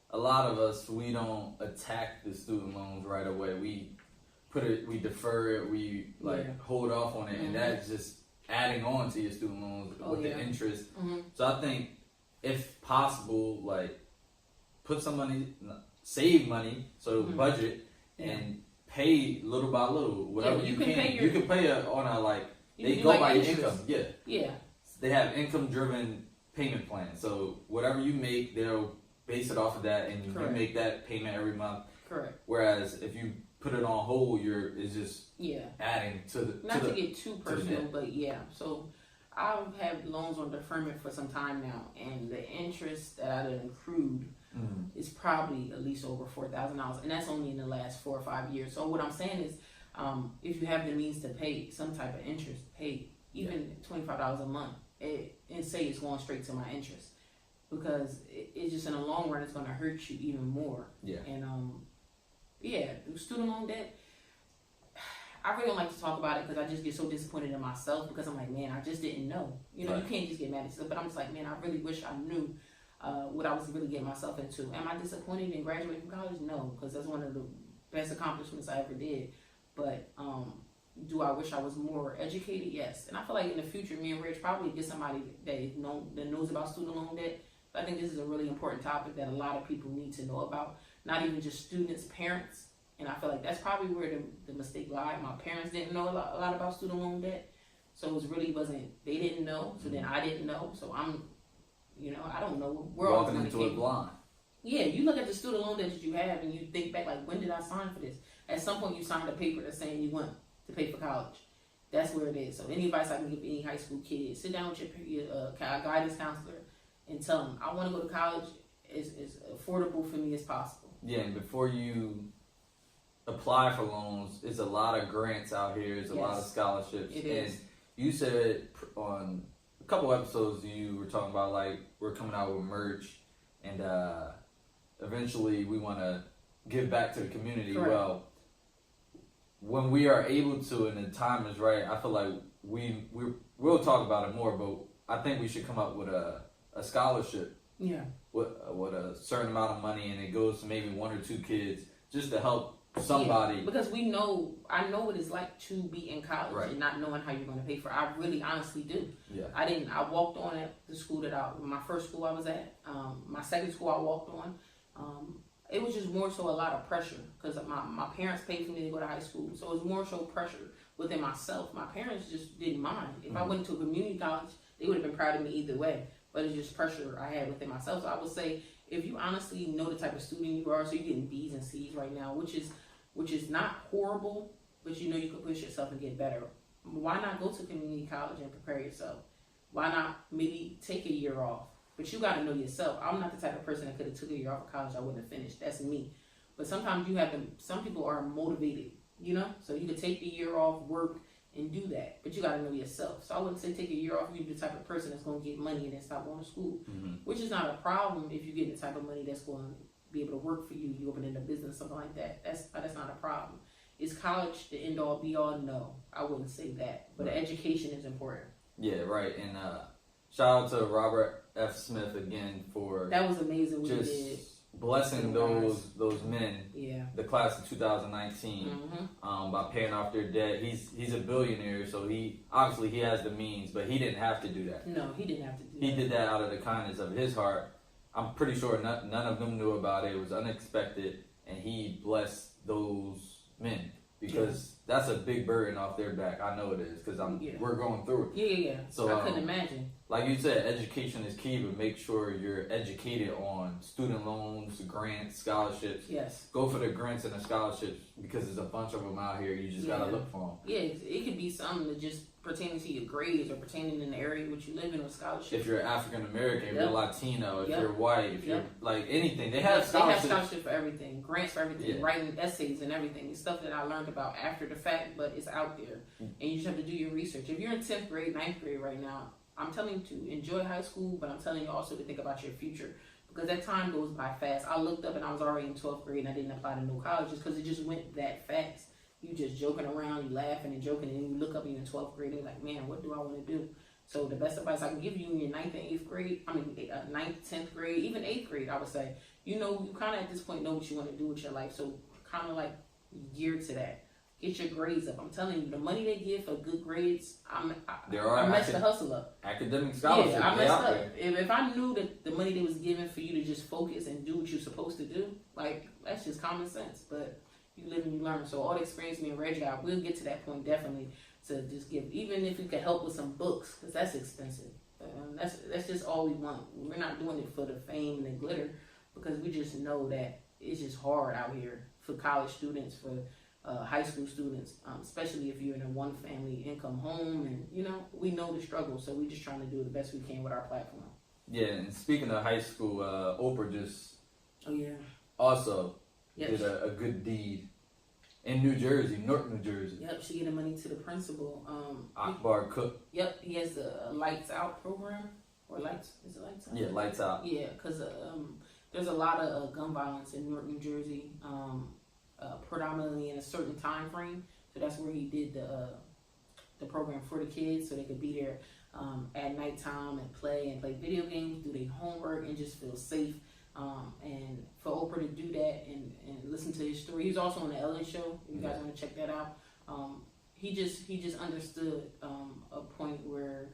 a lot of us, we don't attack the student loans right away. We defer it, we hold off on it, and that's just adding on to your student loans with the interest. So I think if possible, like put some money. Save money, so budget and pay little by little, whatever you can. You can pay on a like they go by your income. Yeah. They have income-driven payment plans. So whatever you make, they'll base it off of that, and you make that payment every month. Correct. Whereas if you put it on hold, it's just adding to the not to get too personal, but So I've had loans on deferment for some time now, and the interest that I done accrued. Is probably at least over $4,000, and that's only in the last 4 or 5 years. So what I'm saying is, if you have the means to pay some type of interest, pay even $25 a month, and say it's going straight to my interest, because it's just in the long run it's going to hurt you even more. And student loan debt. I really don't like to talk about it because I just get so disappointed in myself because I'm like, man, I just didn't know. You can't just get mad at yourself, but I'm just like, man, I really wish I knew. What I was really getting myself into. Am I disappointed in graduating from college? No, because that's one of the best accomplishments I ever did. But do I wish I was more educated? Yes. And I feel like in the future, me and Rich probably get somebody that knows about student loan debt. But I think this is a really important topic that a lot of people need to know about. Not even just students, parents. And I feel like that's probably where the mistake lied. My parents didn't know a lot about student loan debt. So they didn't know. So then I didn't know. So I don't know. We're all walking into it blind. Yeah, you look at the student loan debt that you have and you think back, like, when did I sign for this? At some point you signed a paper that's saying you want to pay for college. That's where it is. So any advice I can give any high school kid, sit down with your guidance counselor and tell them, I want to go to college as affordable for me as possible. Yeah, and before you apply for loans, there's a lot of grants out here. There's a lot of scholarships. It is. And you said on a couple episodes you were talking about like we're coming out with merch and eventually we want to give back to the community. Correct. Well, when we are able to and the time is right, I feel like we'll talk about it more, but I think we should come up with a scholarship. Yeah. With a certain amount of money, and it goes to maybe 1 or 2 kids just to help somebody. Yeah, because I know what it's like to be in college right. and not knowing how you're going to pay for it. I really honestly do. Yeah. I walked on at the school my first school I was at, my second school I walked on. It was just more so a lot of pressure because my parents paid for me to go to high school. So it was more so pressure within myself. My parents just didn't mind. If I went to a community college, they would have been proud of me either way. But it's just pressure I had within myself. So I would say, if you honestly know the type of student you are, so you're getting B's and C's right now, which is not horrible, but you know you can push yourself and get better. Why not go to community college and prepare yourself? Why not maybe take a year off? But you got to know yourself. I'm not the type of person that could have took a year off of college. I wouldn't have finished. That's me. But sometimes some people are motivated, you know? So you could take the year off, work, and do that. But you got to know yourself. So I wouldn't say take a year off. You're the type of person that's going to get money and then stop going to school, which is not a problem if you get the type of money that's going to be able to work for you. You open a business, something like that. That's not a problem. Is college the end all be all? No, I wouldn't say that. But education is important. Yeah, right. And shout out to Robert F. Smith again for that was amazing. What just he did. Blessing those men, the class of 2019, by paying off their debt. He's a billionaire, so he obviously has the means, but he didn't have to do that. No, he didn't have to do that. He did that out of the kindness of his heart. I'm pretty sure none of them knew about it. It was unexpected, and he blessed those men because that's a big burden off their back. I know it is because we're going through it. Yeah. So I couldn't imagine. Like you said, education is key, but make sure you're educated on student loans, grants, scholarships. Yes. Go for the grants and the scholarships because there's a bunch of them out here. You just gotta look for them. Yeah, it could be something that just pertaining to your grades or pertaining in the area which you live in, or scholarship. If you're African American, if you're Latino, if you're white, if you're like anything, they have scholarships. They have scholarships for everything, grants for everything, writing essays and everything. It's stuff that I learned about after the fact, but it's out there, and you just have to do your research. If you're in 10th grade, 9th grade right now, I'm telling you to enjoy high school, but I'm telling you also to think about your future because that time goes by fast. I looked up and I was already in 12th grade and I didn't apply to no colleges because it just went that fast. You just joking around, you laughing and joking, and then you look up and you're in 12th grade and you're like, man, what do I want to do? So the best advice I can give you in your 9th and 8th grade, 9th, 10th grade, even 8th grade, I would say, you kind of at this point know what you want to do with your life. So kind of like geared to that. Get your grades up. I'm telling you, the money they give for good grades, I messed the hustle up. Academic scholarships. Yeah, I messed up. If I knew that the money they was giving for you to just focus and do what you're supposed to do, like, that's just common sense. But you live and you learn. So all the experience me and Reggie got, we'll get to that point definitely to just give, even if you could help with some books, because that's expensive. That's just all we want. We're not doing it for the fame and the glitter, because we just know that it's just hard out here for college students, for high school students, especially if you're in a one family income home, and we know the struggle, so we're just trying to do the best we can with our platform. Yeah, and speaking of high school, Oprah just also did a good deed in New Jersey, Newark, New Jersey. Yep, she getting money to the principal. Akbar Cook. Yep, he has the Lights Out program, or is it Lights Out? Yeah, Lights Out. Yeah, because there's a lot of gun violence in Newark, New Jersey. Predominantly in a certain time frame, so that's where he did the program for the kids, so they could be there at nighttime and play video games, do their homework, and just feel safe. And for Oprah to do that and listen to his story, he's also on the Ellen Show. If you guys want to check that out, he just understood a point where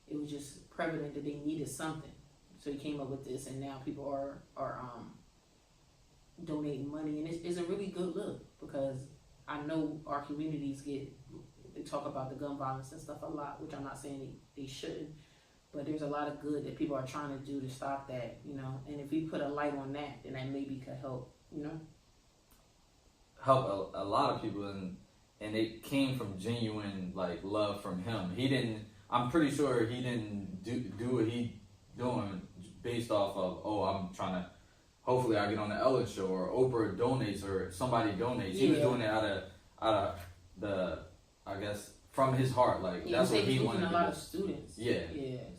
it was just prevalent that they needed something, so he came up with this, and now people are donating money, and it's a really good look, because I know our communities they talk about the gun violence and stuff a lot, which I'm not saying they shouldn't, but there's a lot of good that people are trying to do to stop that, and if we put a light on that, then that maybe could help, help a lot of people, and it came from genuine love from him. I'm pretty sure he didn't do what he doing based off of, I'm trying to, hopefully I get on the Ellen Show, or Oprah donates, or somebody donates. He was doing it out of the, I guess, from his heart. Like that's what he wanted to do. A lot of students. Yeah.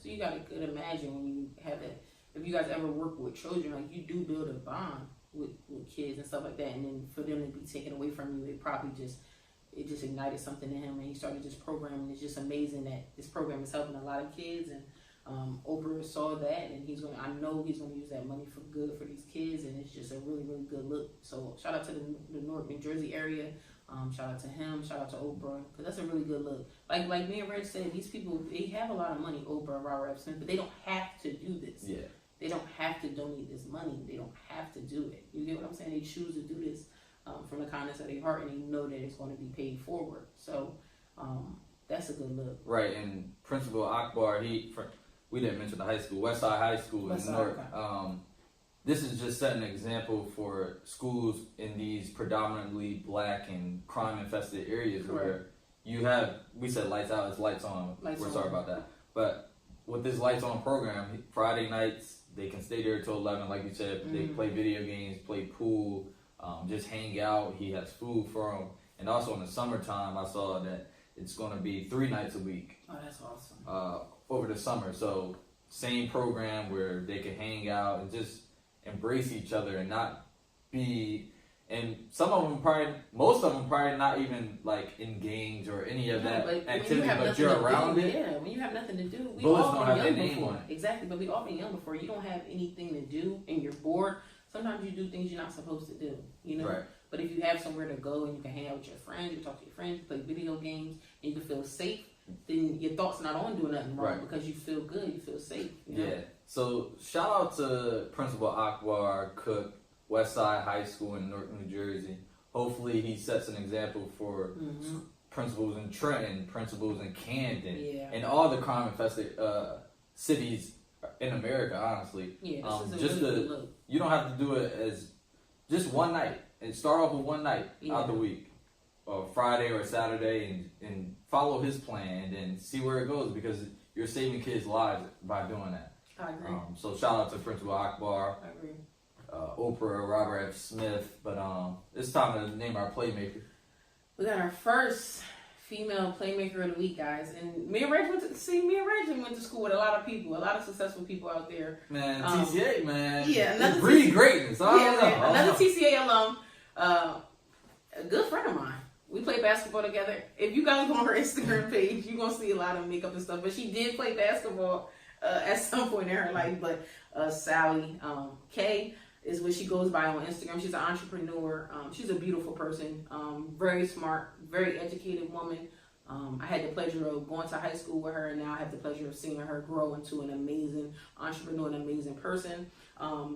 So you could imagine when you have that. If you guys ever work with children, like you do build a bond with kids and stuff like that, and then for them to be taken away from you, it probably just ignited something in him, and he started just programming. It's just amazing that this program is helping a lot of kids, and Oprah saw that, and I know he's going to use that money for good for these kids, and it's just a really, really good look. So shout out to the Newark, New Jersey area. Shout out to him. Shout out to Oprah, because that's a really good look. Like me and Reg said, these people, they have a lot of money, Oprah, Robert F. Smith, but they don't have to do this. Yeah. They don't have to donate this money. They don't have to do it. You get what I'm saying? They choose to do this from the kindness of their heart, and they know that it's going to be paid forward. So that's a good look. Right, and Principal Akbar, we didn't mention the high school, Westside High School in Newark. Okay. This is just setting an example for schools in these predominantly black and crime-infested areas where we said lights out, it's lights on. We're sorry about that. But with this lights on program, Friday nights, they can stay there till 11, like you said. They play video games, play pool, just hang out. He has food for them. And also in the summertime, I saw that it's going to be 3 nights a week. Oh, that's awesome. Over the summer. So same program where they can hang out and just embrace each other and not be... And most of them probably not even like in gangs or any of that activity, but you're around it. Yeah, when you have nothing to do, we bullets all don't been have young their name before. on it. Exactly, but we all been young before. You don't have anything to do and you're bored. Sometimes you do things you're not supposed to do, you know? Right. But if you have somewhere to go and you can hang out with your friends, you talk to your friends, you play video games, and you can feel safe, then your thoughts not on doing nothing wrong because you feel good, you feel safe. You know? Yeah. So shout out to Principal Akbar Cook, Westside High School in Newark, New Jersey. Hopefully he sets an example for principals in Trenton, principals in Camden, and all the crime-infested cities in America, honestly. Yeah, this is a really good look. You don't have to do it as just one night. And start off with one night out the week, or Friday or Saturday, and follow his plan, and then see where it goes, because you're saving kids' lives by doing that. I agree. So shout out to Principal Akbar. I agree. Oprah, Robert F. Smith, but it's time to name our Playmaker. We got our first female Playmaker of the week, guys, and me and Reg went to school with a lot of people, a lot of successful people out there. Man, TCA, man. Yeah, another breed greatness. Another TCA alum, a good friend of mine. We played basketball together. If you guys go on her Instagram page, you're gonna see a lot of makeup and stuff. But she did play basketball at some point in her life. But Sally K is what she goes by on Instagram. She's an entrepreneur. She's a beautiful person, very smart, very educated woman. I had the pleasure of going to high school with her, and now I have the pleasure of seeing her grow into an amazing entrepreneur, an amazing person.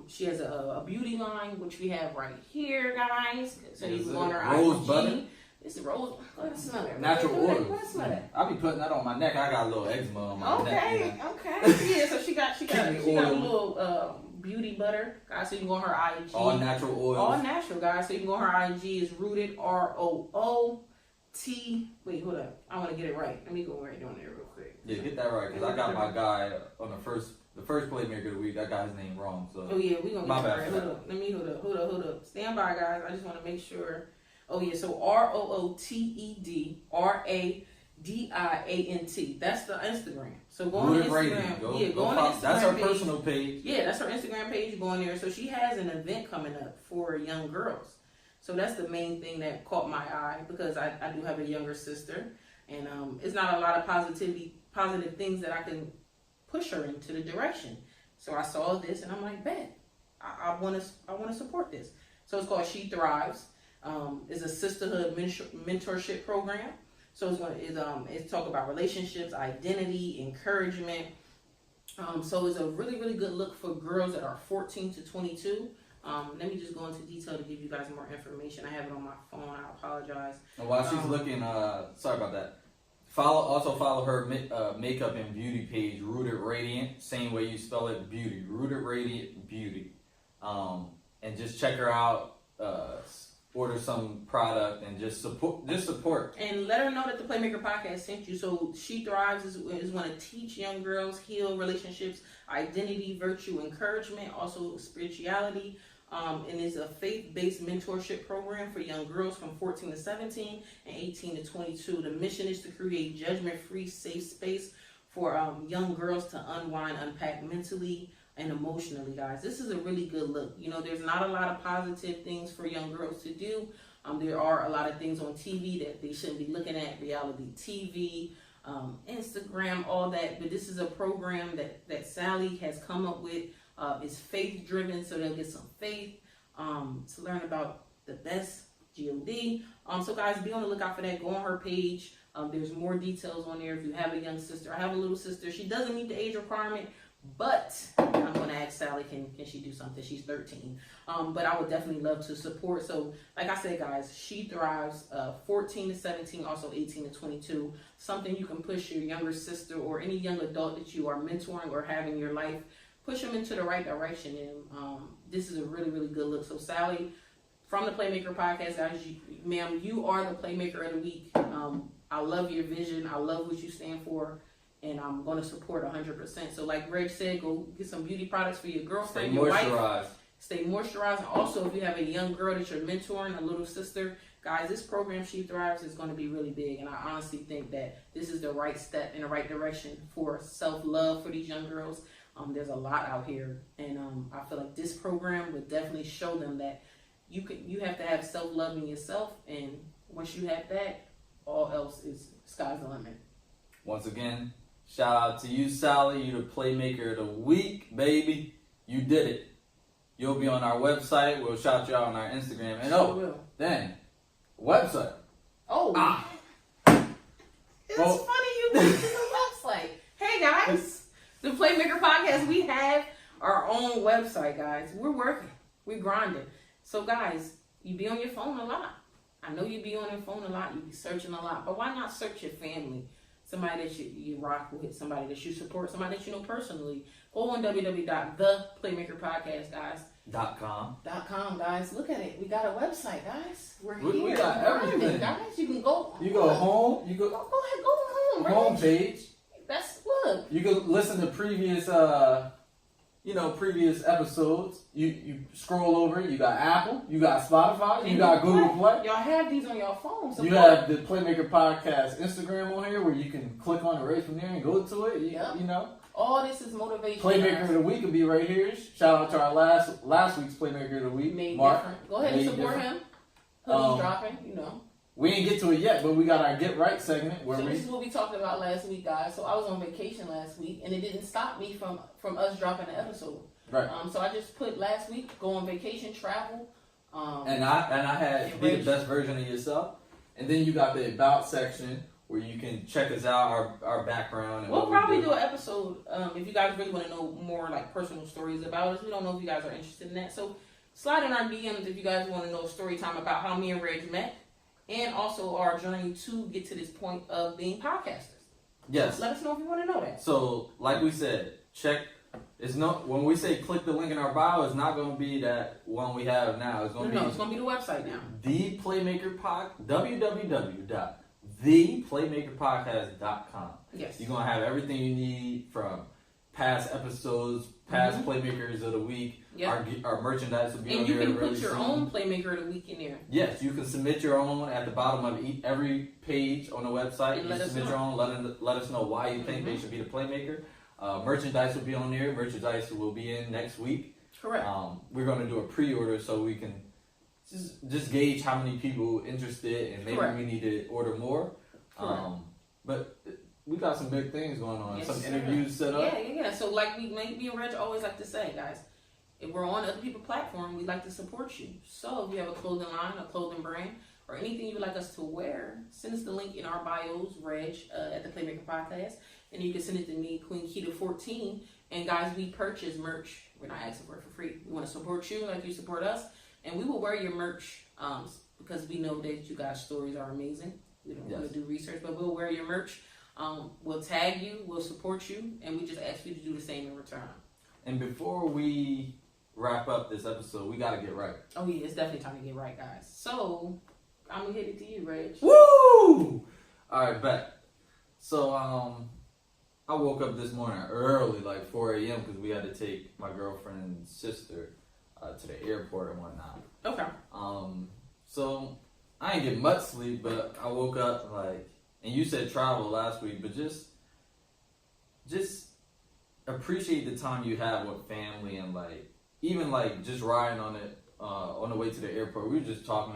She has a beauty line, which we have right here, guys. So you can go on her rose butter. It's a rose. Go ahead and smell it. Natural oil. Go ahead and smell it. I'll be putting that on my neck. I got a little eczema on my neck. Okay. Yeah, so she got a little beauty butter, guys. So you can go on her IG. All natural oils. All natural, guys. So you can go on her IG. It's rooted ROOT. Wait, hold up. I want to get it right. Let me go right down there real quick. Yeah, get that right, because I got my guy on the first Playmaker of the week. I got his name wrong. So. Oh yeah, we gonna get it right. Hold up. Let me hold up. Stand by, guys. I just want to make sure. Oh yeah, so ROOTED RADIANT. That's the Instagram. So go on Instagram. Go on Instagram. That's her personal page. Yeah, that's her Instagram page. Go on there. So she has an event coming up for young girls. So that's the main thing that caught my eye, because I do have a younger sister, and it's not a lot of positive things that I can push her into the direction. So I saw this and I'm like, bet, I want to support this. So it's called She Thrives. It's a sisterhood mentorship program. So it's talk about relationships, identity, encouragement. So it's a really, really good look for girls that are 14 to 22. Let me just go into detail to give you guys more information. I have it on my phone. I apologize. And while she's looking, sorry about that. Follow her makeup and beauty page, Rooted Radiant. Same way you spell it, beauty. Rooted Radiant Beauty. And just check her out. Order some product and just support. And let her know that the Playmaker podcast sent you. So She Thrives is going to teach young girls, heal relationships, identity, virtue, encouragement, also spirituality. And it's a faith-based mentorship program for young girls from 14 to 17 and 18 to 22. The mission is to create judgment-free, safe space for young girls to unwind, unpack mentally and emotionally, guys. This is a really good look. You know, there's not a lot of positive things for young girls to do. There are a lot of things on TV that they shouldn't be looking at, reality TV, Instagram, all that. But this is a program that Sally has come up with. It's faith-driven, so they'll get some faith to learn about the best, G-O-D. So, guys, be on the lookout for that. Go on her page. There's more details on there. If you have a young sister, I have a little sister. She doesn't meet the age requirement, but I'm going to ask Sally, can she do something? She's 13. But I would definitely love to support. So, like I said, guys, She Thrives, 14 to 17, also 18 to 22. Something you can push your younger sister or any young adult that you are mentoring or have in your life. Push them into the right direction. And this is a really, really good look. So, Sally, from the Playmaker podcast, guys, ma'am, you are the Playmaker of the week. I love your vision. I love what you stand for. And I'm going to support 100%. So like Reg said, go get some beauty products for your girlfriend, your wife. Stay moisturized. And also, if you have a young girl that you're mentoring, a little sister, guys, this program, She Thrives, is going to be really big. And I honestly think that this is the right step in the right direction for self-love for these young girls. There's a lot out here. And I feel like this program would definitely show them that you have to have self-love in yourself. And once you have that, all else is sky's the limit. Once again, shout out to you, Sally. You the Playmaker of the week, baby. You did it. You'll be on our website. We'll shout you out on our Instagram. And dang, website. It's funny you mentioned the website. Hey guys, the Playmaker podcast. We have our own website, guys. We're working. We're grinding. So guys, you be on your phone a lot. I know you be on your phone a lot. You be searching a lot. But why not search your family? Somebody that you rock with, somebody that you support, somebody that you know personally. Go on www.theplaymakerpodcast.com, guys. Look at it. We got a website, guys. We're here. We got everything, guys. You can go. You go home. You go. Go ahead. Go home. Home page. That's look. You can listen to previous episodes. You scroll over. You got Apple. You got Spotify. You got Google Play. Y'all have these on your phones. You have the Playmaker Podcast Instagram on here where you can click on it right from there and go to it. You know. All this is motivation. Playmaker of the week will be right here. Shout out to our last week's Playmaker of the week, Mark. Different. Go ahead and support him. Hoodie's dropping, you know. We didn't get to it yet, but we got our Get Right segment. This is what we talked about last week, guys. So I was on vacation last week, and it didn't stop me from us dropping the episode. Right. So I just put last week, go on vacation, travel. And I had be the best version of yourself. And then you got the About section where you can check us out, our background. And we'll probably do an episode if you guys really want to know more like personal stories about us. We don't know if you guys are interested in that. So slide in our DMs if you guys want to know a story time about how me and Reg met. And also our journey to get to this point of being podcasters. Yes. So let us know if you want to know that. So, like we said, when we say click the link in our bio, it's not going to be that one we have now. It's going to be it's going to be the website now. The Playmaker www.theplaymakerpodcast.com. Yes. You're going to have everything you need from past episodes, past Playmakers of the week. Yep. Our merchandise will be on there. And you can put your own Playmaker of the week in there. Yes, you can submit your own at the bottom of every page on the website. And you submit your own. Let us know why you think they should be the Playmaker. Merchandise will be on there. Merchandise will be in next week. Correct. We're going to do a pre-order so we can just gauge how many people interested, and maybe we need to order more. But we got some big things going on. Yes, some interviews set up. Yeah. So like me and Reg always like to say, guys, if we're on other people's platform, we like to support you. So if you have a clothing line, a clothing brand, or anything you would like us to wear, send us the link in our bios, Reg, at the Playmaker Podcast. And you can send it to me, Queen Keita 14. And guys, we purchase merch. We're not asking for it for free. We want to support you like you support us. And we will wear your merch because we know that you guys' stories are amazing. We don't want to do research, but we'll wear your merch. We'll tag you, we'll support you, and we just ask you to do the same in return. And before we wrap up this episode, we got to get right. Oh yeah, it's definitely time to get right, guys. So, I'm going to hit it to you, Reg. Woo! Alright, bet. So, I woke up this morning early, like 4 a.m., because we had to take my girlfriend's sister to the airport and whatnot. Okay. So I didn't get much sleep, but I woke up like, and you said travel last week, but just appreciate the time you have with family and like even like just riding on it on the way to the airport. We were just talking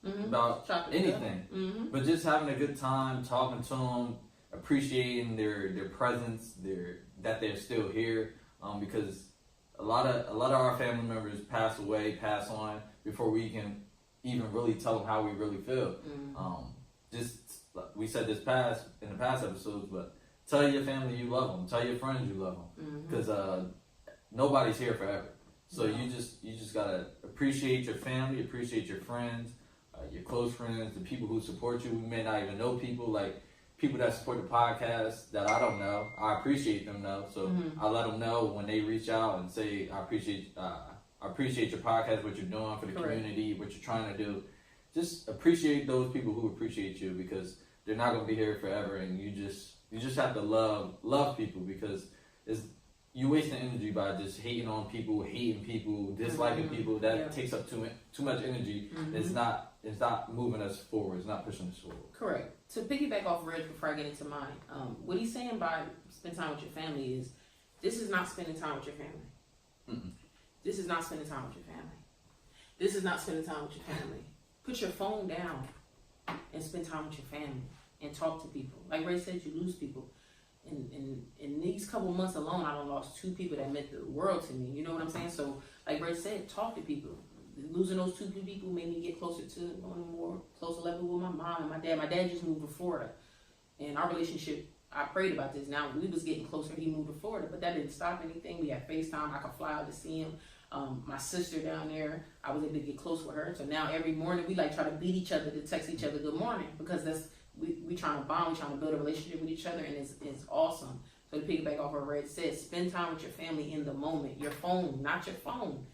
about anything, but just having a good time, talking to them, appreciating their presence, that they're still here, because a lot of our family members pass on before we can even really tell them how we really feel. Just we said in the past episodes, but tell your family you love them, tell your friends you love them, because nobody's here forever. So you just gotta appreciate your family, appreciate your friends, your close friends, the people who support you. We may not even know people, like people that support the podcast that I don't know. I appreciate them though, so I let them know when they reach out and say I appreciate your podcast, what you're doing for the community, what you're trying to do. Just appreciate those people who appreciate you, because they're not gonna be here forever, and you just have to love people, because you wasting energy by just hating people, disliking people. That takes up too much energy. It's not moving us forward. It's not pushing us forward. Correct. To piggyback off Reg before I get into mine, what he's saying by spend time with your family is, this is not spending time with your family. This is not spending time with your family. This is not spending time with your family. Put your phone down and spend time with your family and talk to people. Like Ray said, you lose people. In these couple months alone, I done lost 2 people that meant the world to me. You know what I'm saying? So, like Ray said, talk to people. Losing those 2 people made me get closer to on a more closer level with my mom and my dad. My dad just moved to Florida, and our relationship, I prayed about this. Now we was getting closer. He moved to Florida, but that didn't stop anything. We had FaceTime. I could fly out to see him. My sister down there, I was able to get close with her. So now every morning we like try to beat each other to text each other good morning, because that's we trying to bond, we trying to build a relationship with each other, and it's awesome. So to piggyback off what Red said, spend time with your family in the moment. Your phone, not your phone.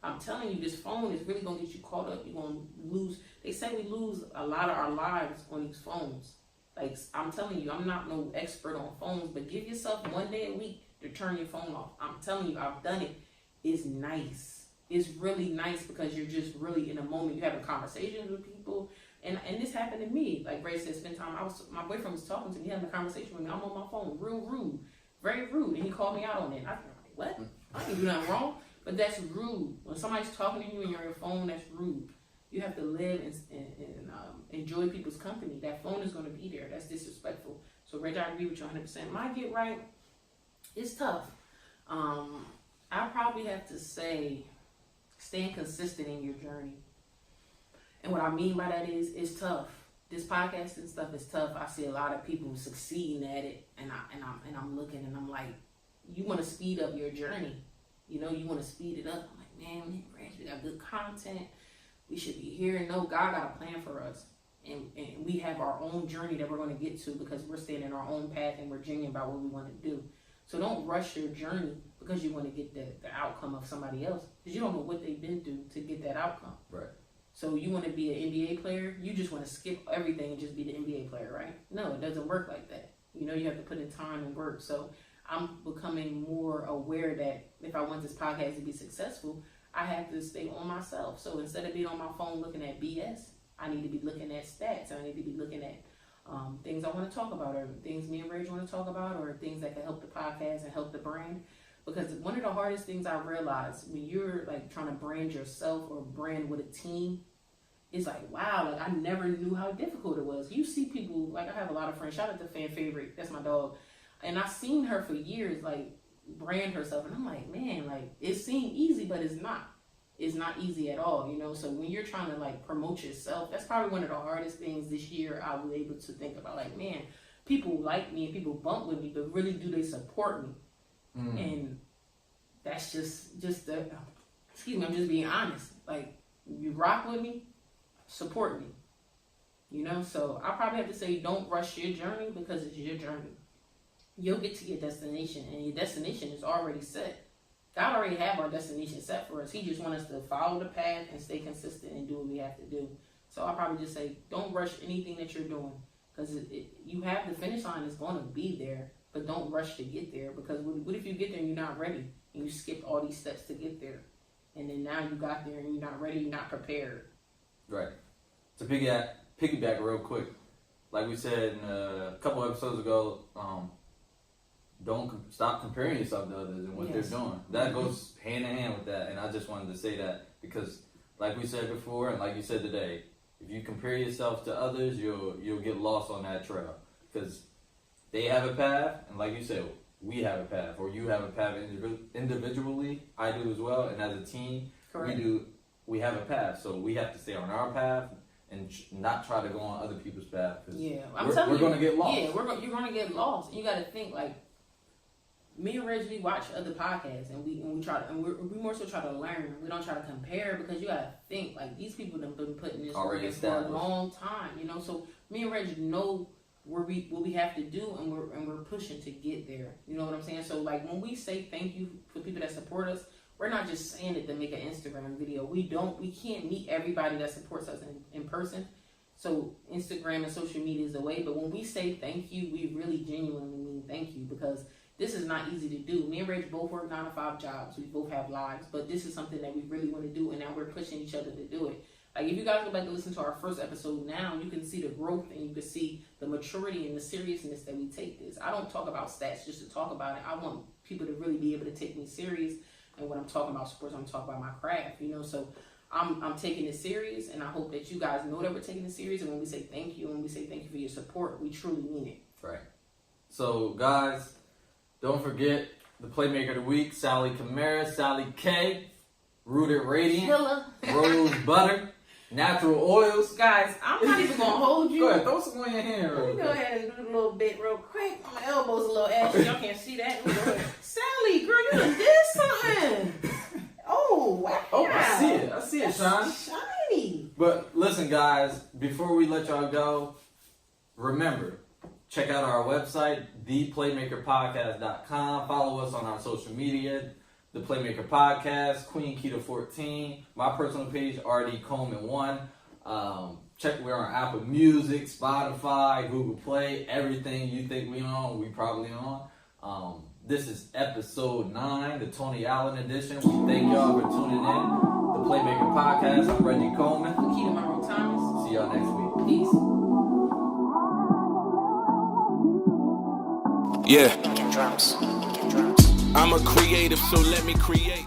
I'm telling you, this phone is really gonna get you caught up. You're gonna lose. They say we lose a lot of our lives on these phones. Like, I'm telling you, I'm not no expert on phones, but give yourself one day a week to turn your phone off. I'm telling you, I've done it. It's nice. It's really nice, because you're just really in a moment. You're having conversations with people. And this happened to me. Like Ray said, spend time. My boyfriend was talking to me, having a conversation with me. I'm on my phone, real rude, very rude. And he called me out on it. I was like, what? I didn't do nothing wrong. But that's rude. When somebody's talking to you and you're on your phone, that's rude. You have to live and enjoy people's company. That phone is going to be there. That's disrespectful. So, Reg, I agree with you 100%. My get right, it's tough. I probably have to say, staying consistent in your journey. And what I mean by that is, it's tough. This podcasting stuff is tough. I see a lot of people succeeding at it, and I'm looking and I'm like, you want to speed up your journey. You know, you want to speed it up. I'm like, man, we got good content. We should be here. No, God got a plan for us. And we have our own journey that we're going to get to, because we're staying in our own path and we're genuine about what we want to do. So don't rush your journey because you want to get the outcome of somebody else, because you don't know what they've been through to get that outcome. Right. So you want to be an NBA player, you just want to skip everything and just be the NBA player, right? No, it doesn't work like that. You know, you have to put in time and work. So I'm becoming more aware that if I want this podcast to be successful, I have to stay on myself. So instead of being on my phone looking at BS, I need to be looking at stats. I need to be looking at things I want to talk about, or things me and Rage want to talk about, or things that can help the podcast and help the brand. Because one of the hardest things I realized when you're like trying to brand yourself or brand with a team, it's like, wow, like I never knew how difficult it was. You see people, like I have a lot of friends, shout out to Fan Favorite, that's my dog. And I've seen her for years, like brand herself. And I'm like, man, like it seemed easy, but it's not. It's not easy at all, you know? So when you're trying to like promote yourself, that's probably one of the hardest things this year I was able to think about. Like, man, people like me and people bump with me, but really do they support me? And that's just the, excuse me, I'm just being honest. Like, you rock with me, support me. You know, so I probably have to say, don't rush your journey, because it's your journey. You'll get to your destination, and your destination is already set. God already have our destination set for us. He just wants us to follow the path and stay consistent and do what we have to do. So I'll probably just say, don't rush anything that you're doing, because you have the finish line is going to be there, but don't rush to get there, because what if you get there and you're not ready and you skipped all these steps to get there? and then now you got there and you're not ready, you're not prepared. Right. To piggyback real quick, like we said a couple episodes ago, don't stop comparing yourself to others and what they're doing. That goes hand in hand with that, and I just wanted to say that because, like we said before, and like you said today, if you compare yourself to others, you'll get lost on that trail because they have a path, and like you said, we have a path, or you have a path individually. I do as well, and as a team, we have a path. So we have to stay on our path and not try to go on other people's path. We're going to get lost. Yeah, you're going to get lost. And you got to think like. Me and Reggie, we watch other podcasts and we we more so try to learn. We don't try to compare because you gotta think like these people have been putting this work in for a long time, you know. So me and Reggie know what we have to do and we're pushing to get there. You know what I'm saying? So like when we say thank you for people that support us, we're not just saying it to make an Instagram video. We can't meet everybody that supports us in person. So Instagram and social media is the way. But when we say thank you, we really genuinely mean thank you because this is not easy to do. Me and Reg both work 9 to 5 jobs. We both have lives, but this is something that we really want to do, and now we're pushing each other to do it. Like if you guys go back and listen to our first episode now, you can see the growth and you can see the maturity and the seriousness that we take this. I don't talk about stats just to talk about it. I want people to really be able to take me serious, and when I'm talking about sports, I'm talking about my craft, you know. So I'm taking it serious, and I hope that you guys know that we're taking it serious. And when we say thank you, and we say thank you for your support, we truly mean it. Right. So guys. Don't forget the Playmaker of the Week, Sally Camara, Sally K, Rooted Radiant, Rose Butter, Natural Oils. Guys, I'm not even going to hold you. Go ahead, throw some on your hand real quick. Let me go ahead and do a little bit real quick. My elbow's a little ashy. Y'all can't see that. Sally, girl, you done did something. Oh, wow. Oh, I see it, Sean. Shiny. But listen, guys, before we let y'all go, remember, check out our website, theplaymakerpodcast.com. Follow us on our social media, The Playmaker Podcast, Queen Keita 14, my personal page, RD Coleman 1. We're on Apple Music, Spotify, Google Play, everything you think we on, we probably on. This is episode 9, the Tony Allen edition. We thank y'all for tuning in. The Playmaker Podcast. I'm Reggie Coleman. Keita Monroe Thomas. See y'all next week. Peace. Yeah. I'm a creative, so let me create.